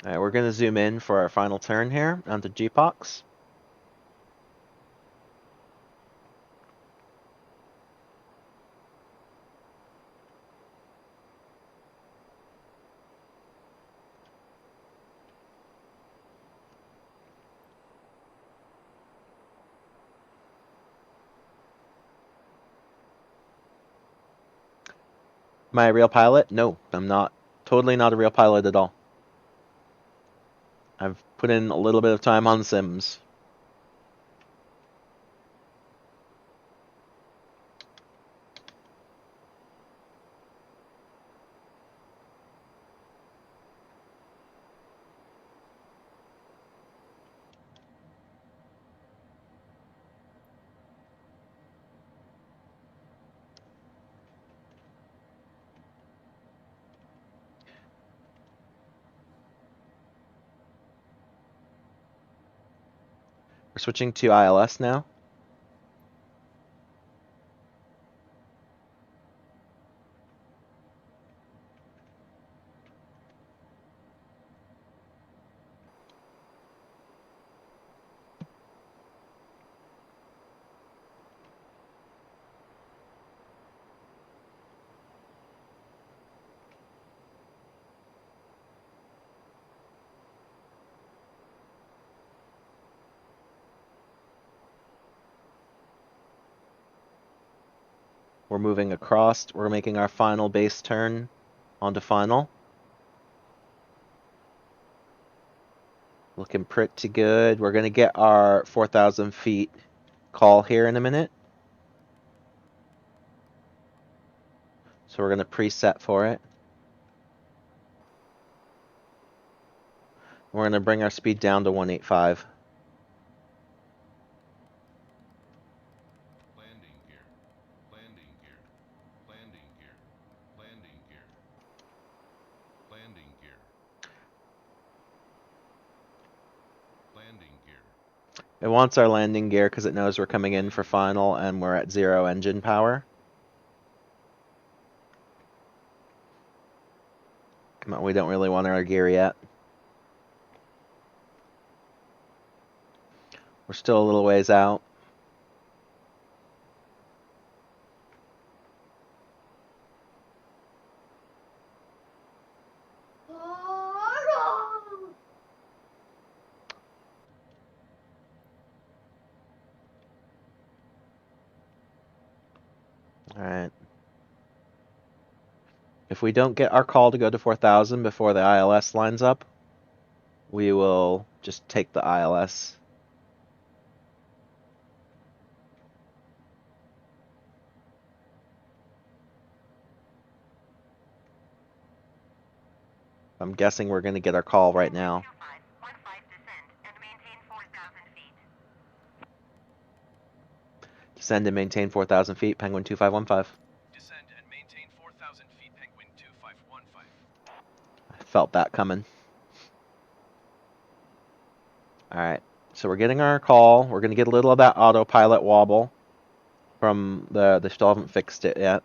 Alright, we're going to zoom in for our final turn here onto GPOX. Am I a real pilot? No, I'm not. Totally not a real pilot at all. I've put in a little bit of time on Sims. We're switching to ILS now. We're moving across. We're making our final base turn onto final. Looking pretty good. We're going to get our 4,000 feet call here in a minute. So we're going to preset for it. We're going to bring our speed down to 185. Landing gear. Landing gear. Landing gear. Landing gear. Landing gear. Landing gear. It wants our landing gear because it knows we're coming in for final and we're at 0 engine power. Come on, we don't really want our gear yet. We're still a little ways out. Alright. If we don't get our call to go to 4,000 before the ILS lines up, we will just take the ILS. I'm guessing we're going to get our call right now. 2515 descend and maintain 4,000 feet. Descend and maintain 4,000 feet, Penguin 2515. Descend and maintain 4,000 feet, Penguin 2515. I felt that coming. Alright, so we're getting our call. We're going to get a little of that autopilot wobble from they still haven't fixed it yet.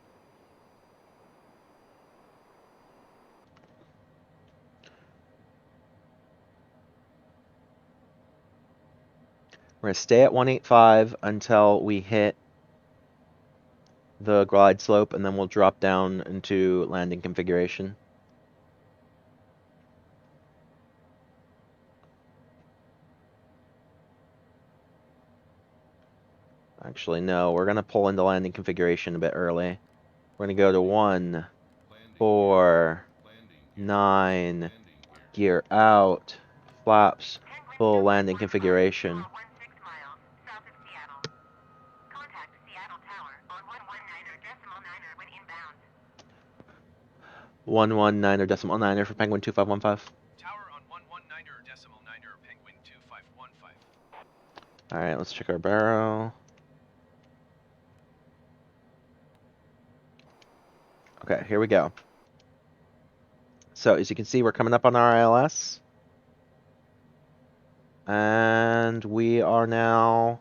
We're going to stay at 185 until we hit the glide slope, and then we'll drop down into landing configuration. Actually, no, we're going to pull into landing configuration a bit early. We're going to go to 1, 4, 9, gear out, flaps, full landing configuration. 16 miles south of Seattle. Contact Seattle Tower on 119er when inbound. 119er decimal 9er for Penguin 2515. Tower on 119er decimal 9er, Penguin 2515. Alright, let's check our barrel. Okay, here we go. So, as you can see, we're coming up on our ILS. And we are now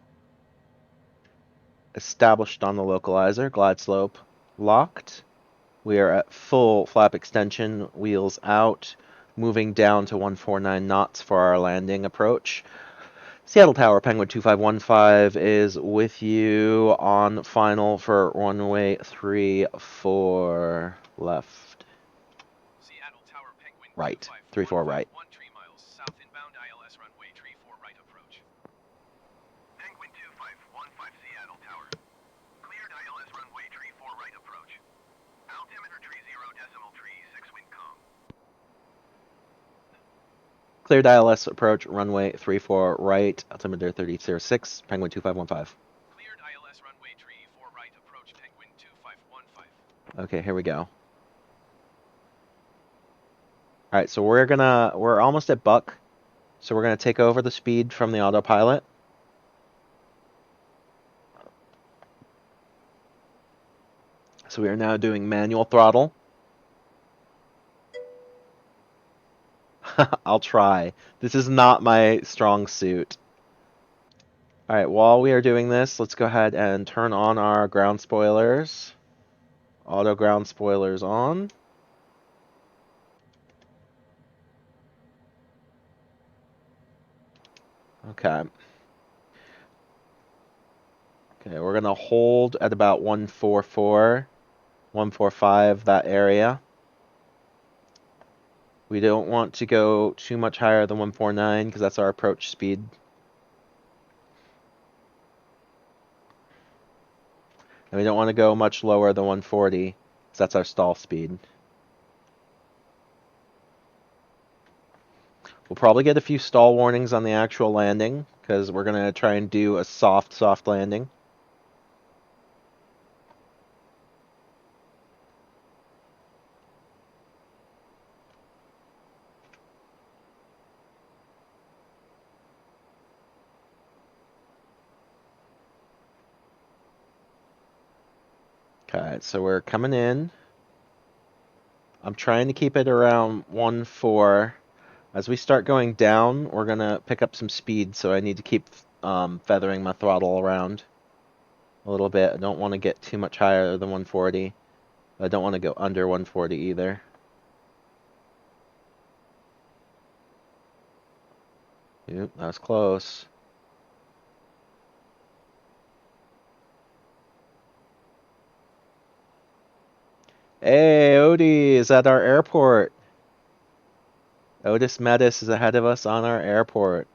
established on the localizer. Glide slope locked. We are at full flap extension, wheels out, moving down to 149 knots for our landing approach. Seattle Tower, Penguin 2515 is with you on final for runway 34 left. Seattle Tower, Penguin Right, 34 right. 13 miles south inbound ILS runway 34 right approach. Penguin 2515 Seattle Tower. Cleared ILS runway 34 right approach. Altimeter 30.6 wind calm. Cleared ILS approach, runway 34 right, altimeter 30.6, Penguin 2515. Cleared ILS runway 34 right approach, Penguin 2515. Okay, here we go. Alright, so we're almost at buck, so we're gonna take over the speed from the autopilot. So we are now doing manual throttle. I'll try. This is not my strong suit. All right, while we are doing this, let's go ahead and turn on our ground spoilers. Auto ground spoilers on. Okay. Okay, we're gonna hold at about 144, 145, that area. We don't want to go too much higher than 149 because that's our approach speed. And we don't want to go much lower than 140 because that's our stall speed. We'll probably get a few stall warnings on the actual landing because we're going to try and do a soft landing. Okay, so we're coming in. I'm trying to keep it around 1.4. As we start going down, we're going to pick up some speed, so I need to keep feathering my throttle around a little bit. I don't want to get too much higher than 140. I don't want to go under 140 either. Yep, that was close. Hey, Odie is at our airport. Otis Metis is ahead of us on our airport.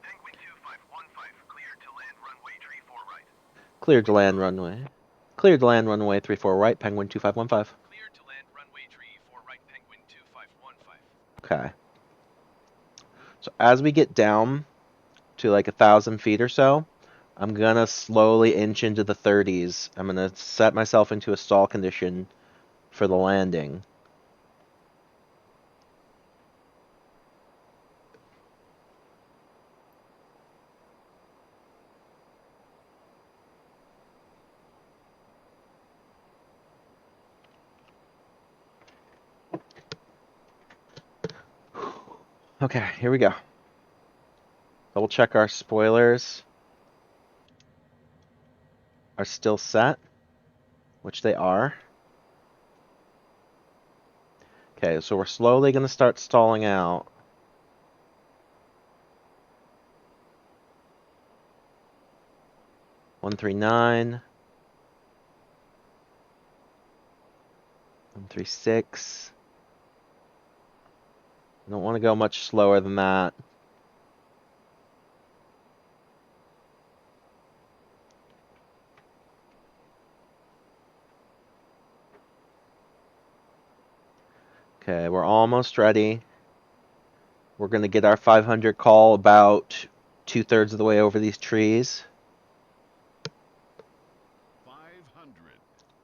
Penguin 2515, cleared to land runway 34 right. Cleared to land runway. Cleared to land runway 34 right, Penguin 2515. Cleared to land runway 34 right, Penguin 2515. Okay. So as we get down to like 1,000 feet or so, I'm gonna slowly inch into the 30s. I'm gonna set myself into a stall condition for the landing. Okay, here we go. Double check our spoilers are still set, which they are. Okay, so we're slowly going to start stalling out. One 136. I don't want to go much slower than that. Okay, we're almost ready. We're going to get our 500 call about 2/3 of the way over these trees. 500.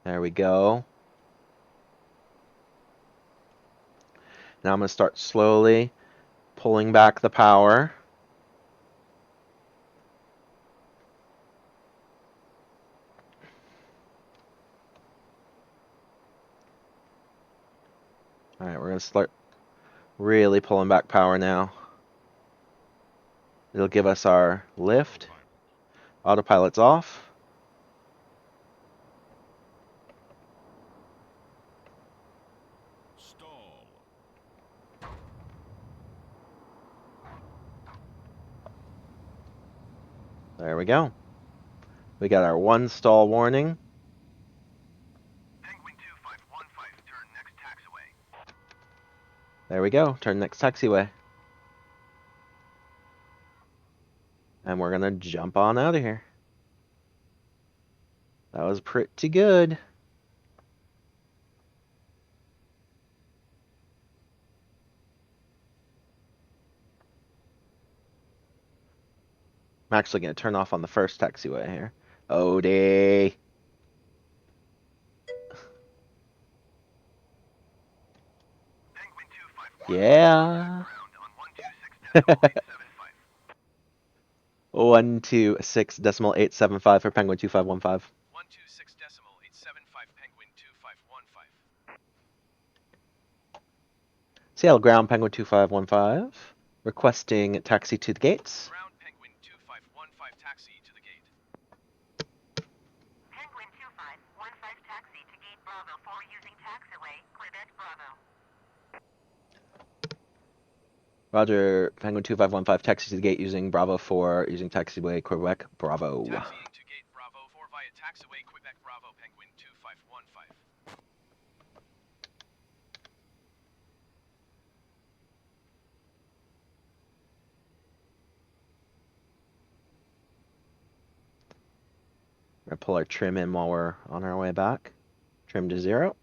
There we go. Now I'm going to start slowly pulling back the power. All right, we're going to start really pulling back power now. It'll give us our lift. Autopilot's off. Stall. There we go. We got our one stall warning. Penguin 2515, turn next taxiway. There we go. Turn next taxiway. And we're gonna jump on out of here. That was pretty good. I'm actually gonna turn off on the first taxiway here. Odie. Penguin 2515, Yeah. ground on 126.875. 126.875 for Penguin 2515. 126.875, Penguin 2515. Seattle Ground Penguin 2515 requesting taxi to the gates. Ground Penguin 2515 taxi to the gate. Penguin 2515 taxi to Gate Bravo 4 using taxiway, Quebec Bravo. Roger, Penguin 2515 taxi to the gate using Bravo 4 using taxiway Quebec Bravo. Taxiing to Gate Bravo 4 via taxiway Quebec Bravo Penguin 2515. We're gonna pull our trim in while we're on our way back. Trim to 0.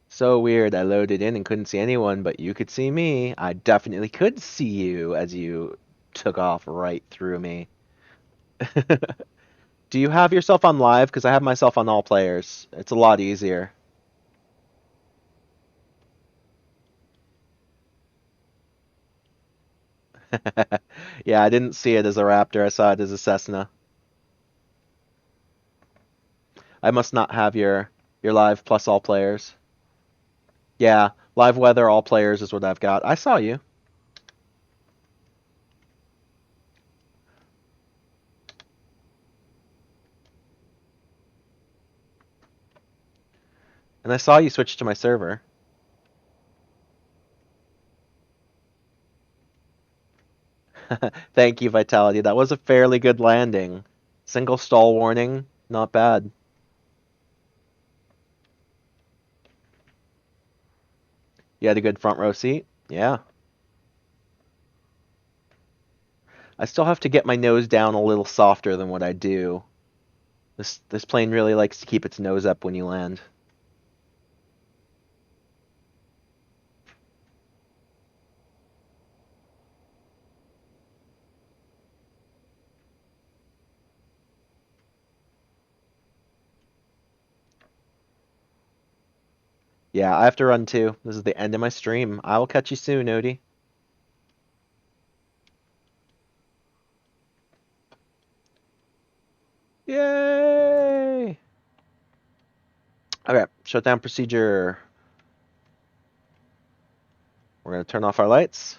So weird, I loaded in and couldn't see anyone, but you could see me. I definitely could see you as you took off right through me. Do you have yourself on live? Because I have myself on all players. It's a lot easier. Yeah, I didn't see it as a Raptor. I saw it as a Cessna. I must not have your live plus all players. Yeah, live weather all players is what I've got. I saw you. And I saw you switch to my server. Thank you, Vitality. That was a fairly good landing. Single stall warning, not bad. You had a good front row seat? Yeah. I still have to get my nose down a little softer than what I do. This plane really likes to keep its nose up when you land. Yeah, I have to run too. This is the end of my stream. I will catch you soon, Odie. Yay! Okay, shutdown procedure. We're going to turn off our lights.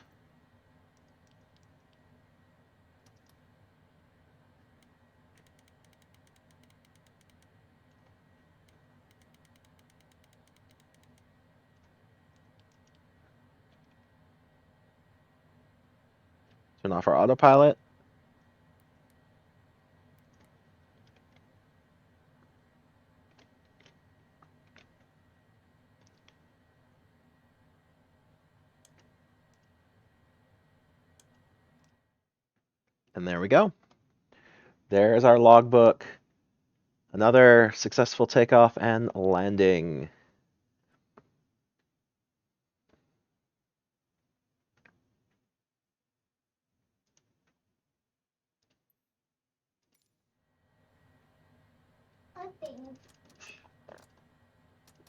Turn off our autopilot. And there we go. There's our logbook. Another successful takeoff and landing.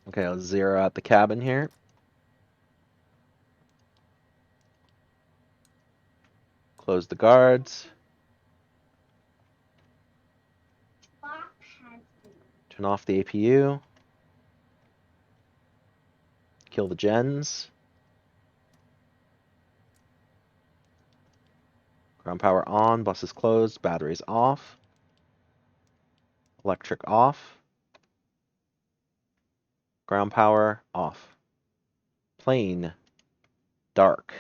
Okay, let's zero out the cabin here. Close the guards. Turn off the APU. Kill the gens. Ground power on, buses closed, batteries off. Electric off. Ground power off. Plane dark.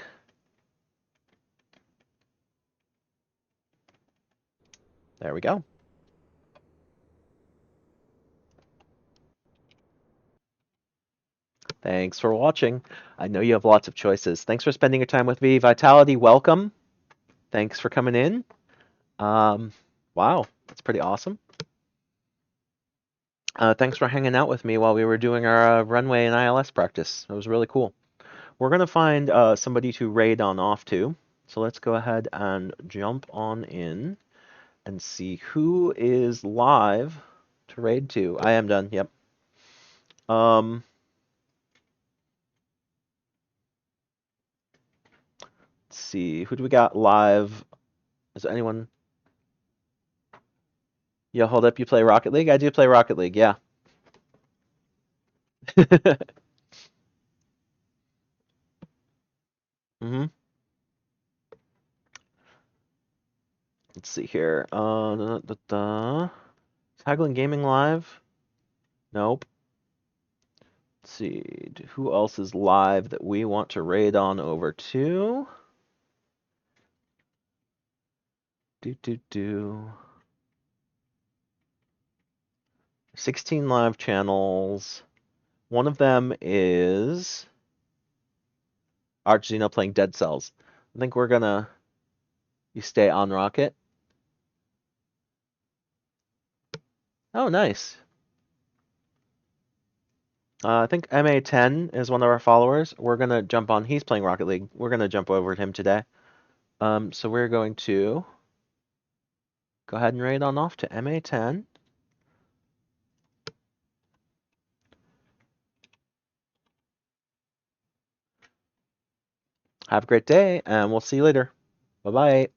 There we go. Thanks for watching. I know you have lots of choices. Thanks for spending your time with me. Vitality, welcome. Thanks for coming in. Wow, that's pretty awesome. Thanks for hanging out with me while we were doing our runway and ILS practice. It was really cool. We're going to find somebody to raid on off to. So let's go ahead and jump on in and see who is live to raid to. I am done, yep. Let's see, who do we got live? Is anyone? Yo, hold up, you play Rocket League? I do play Rocket League, yeah. hmm Let's see here. Haggling Gaming Live? Nope. Let's see. Who else is live that we want to raid on over to? Do. 16 live channels. One of them is ArchZeno playing Dead Cells. I think we're gonna. You stay on Rocket. Oh, nice. I think MA10 is one of our followers. We're gonna jump on. He's playing Rocket League. We're gonna jump over to him today. So we're going to go ahead and raid on off to MA10. Have a great day, and we'll see you later. Bye bye.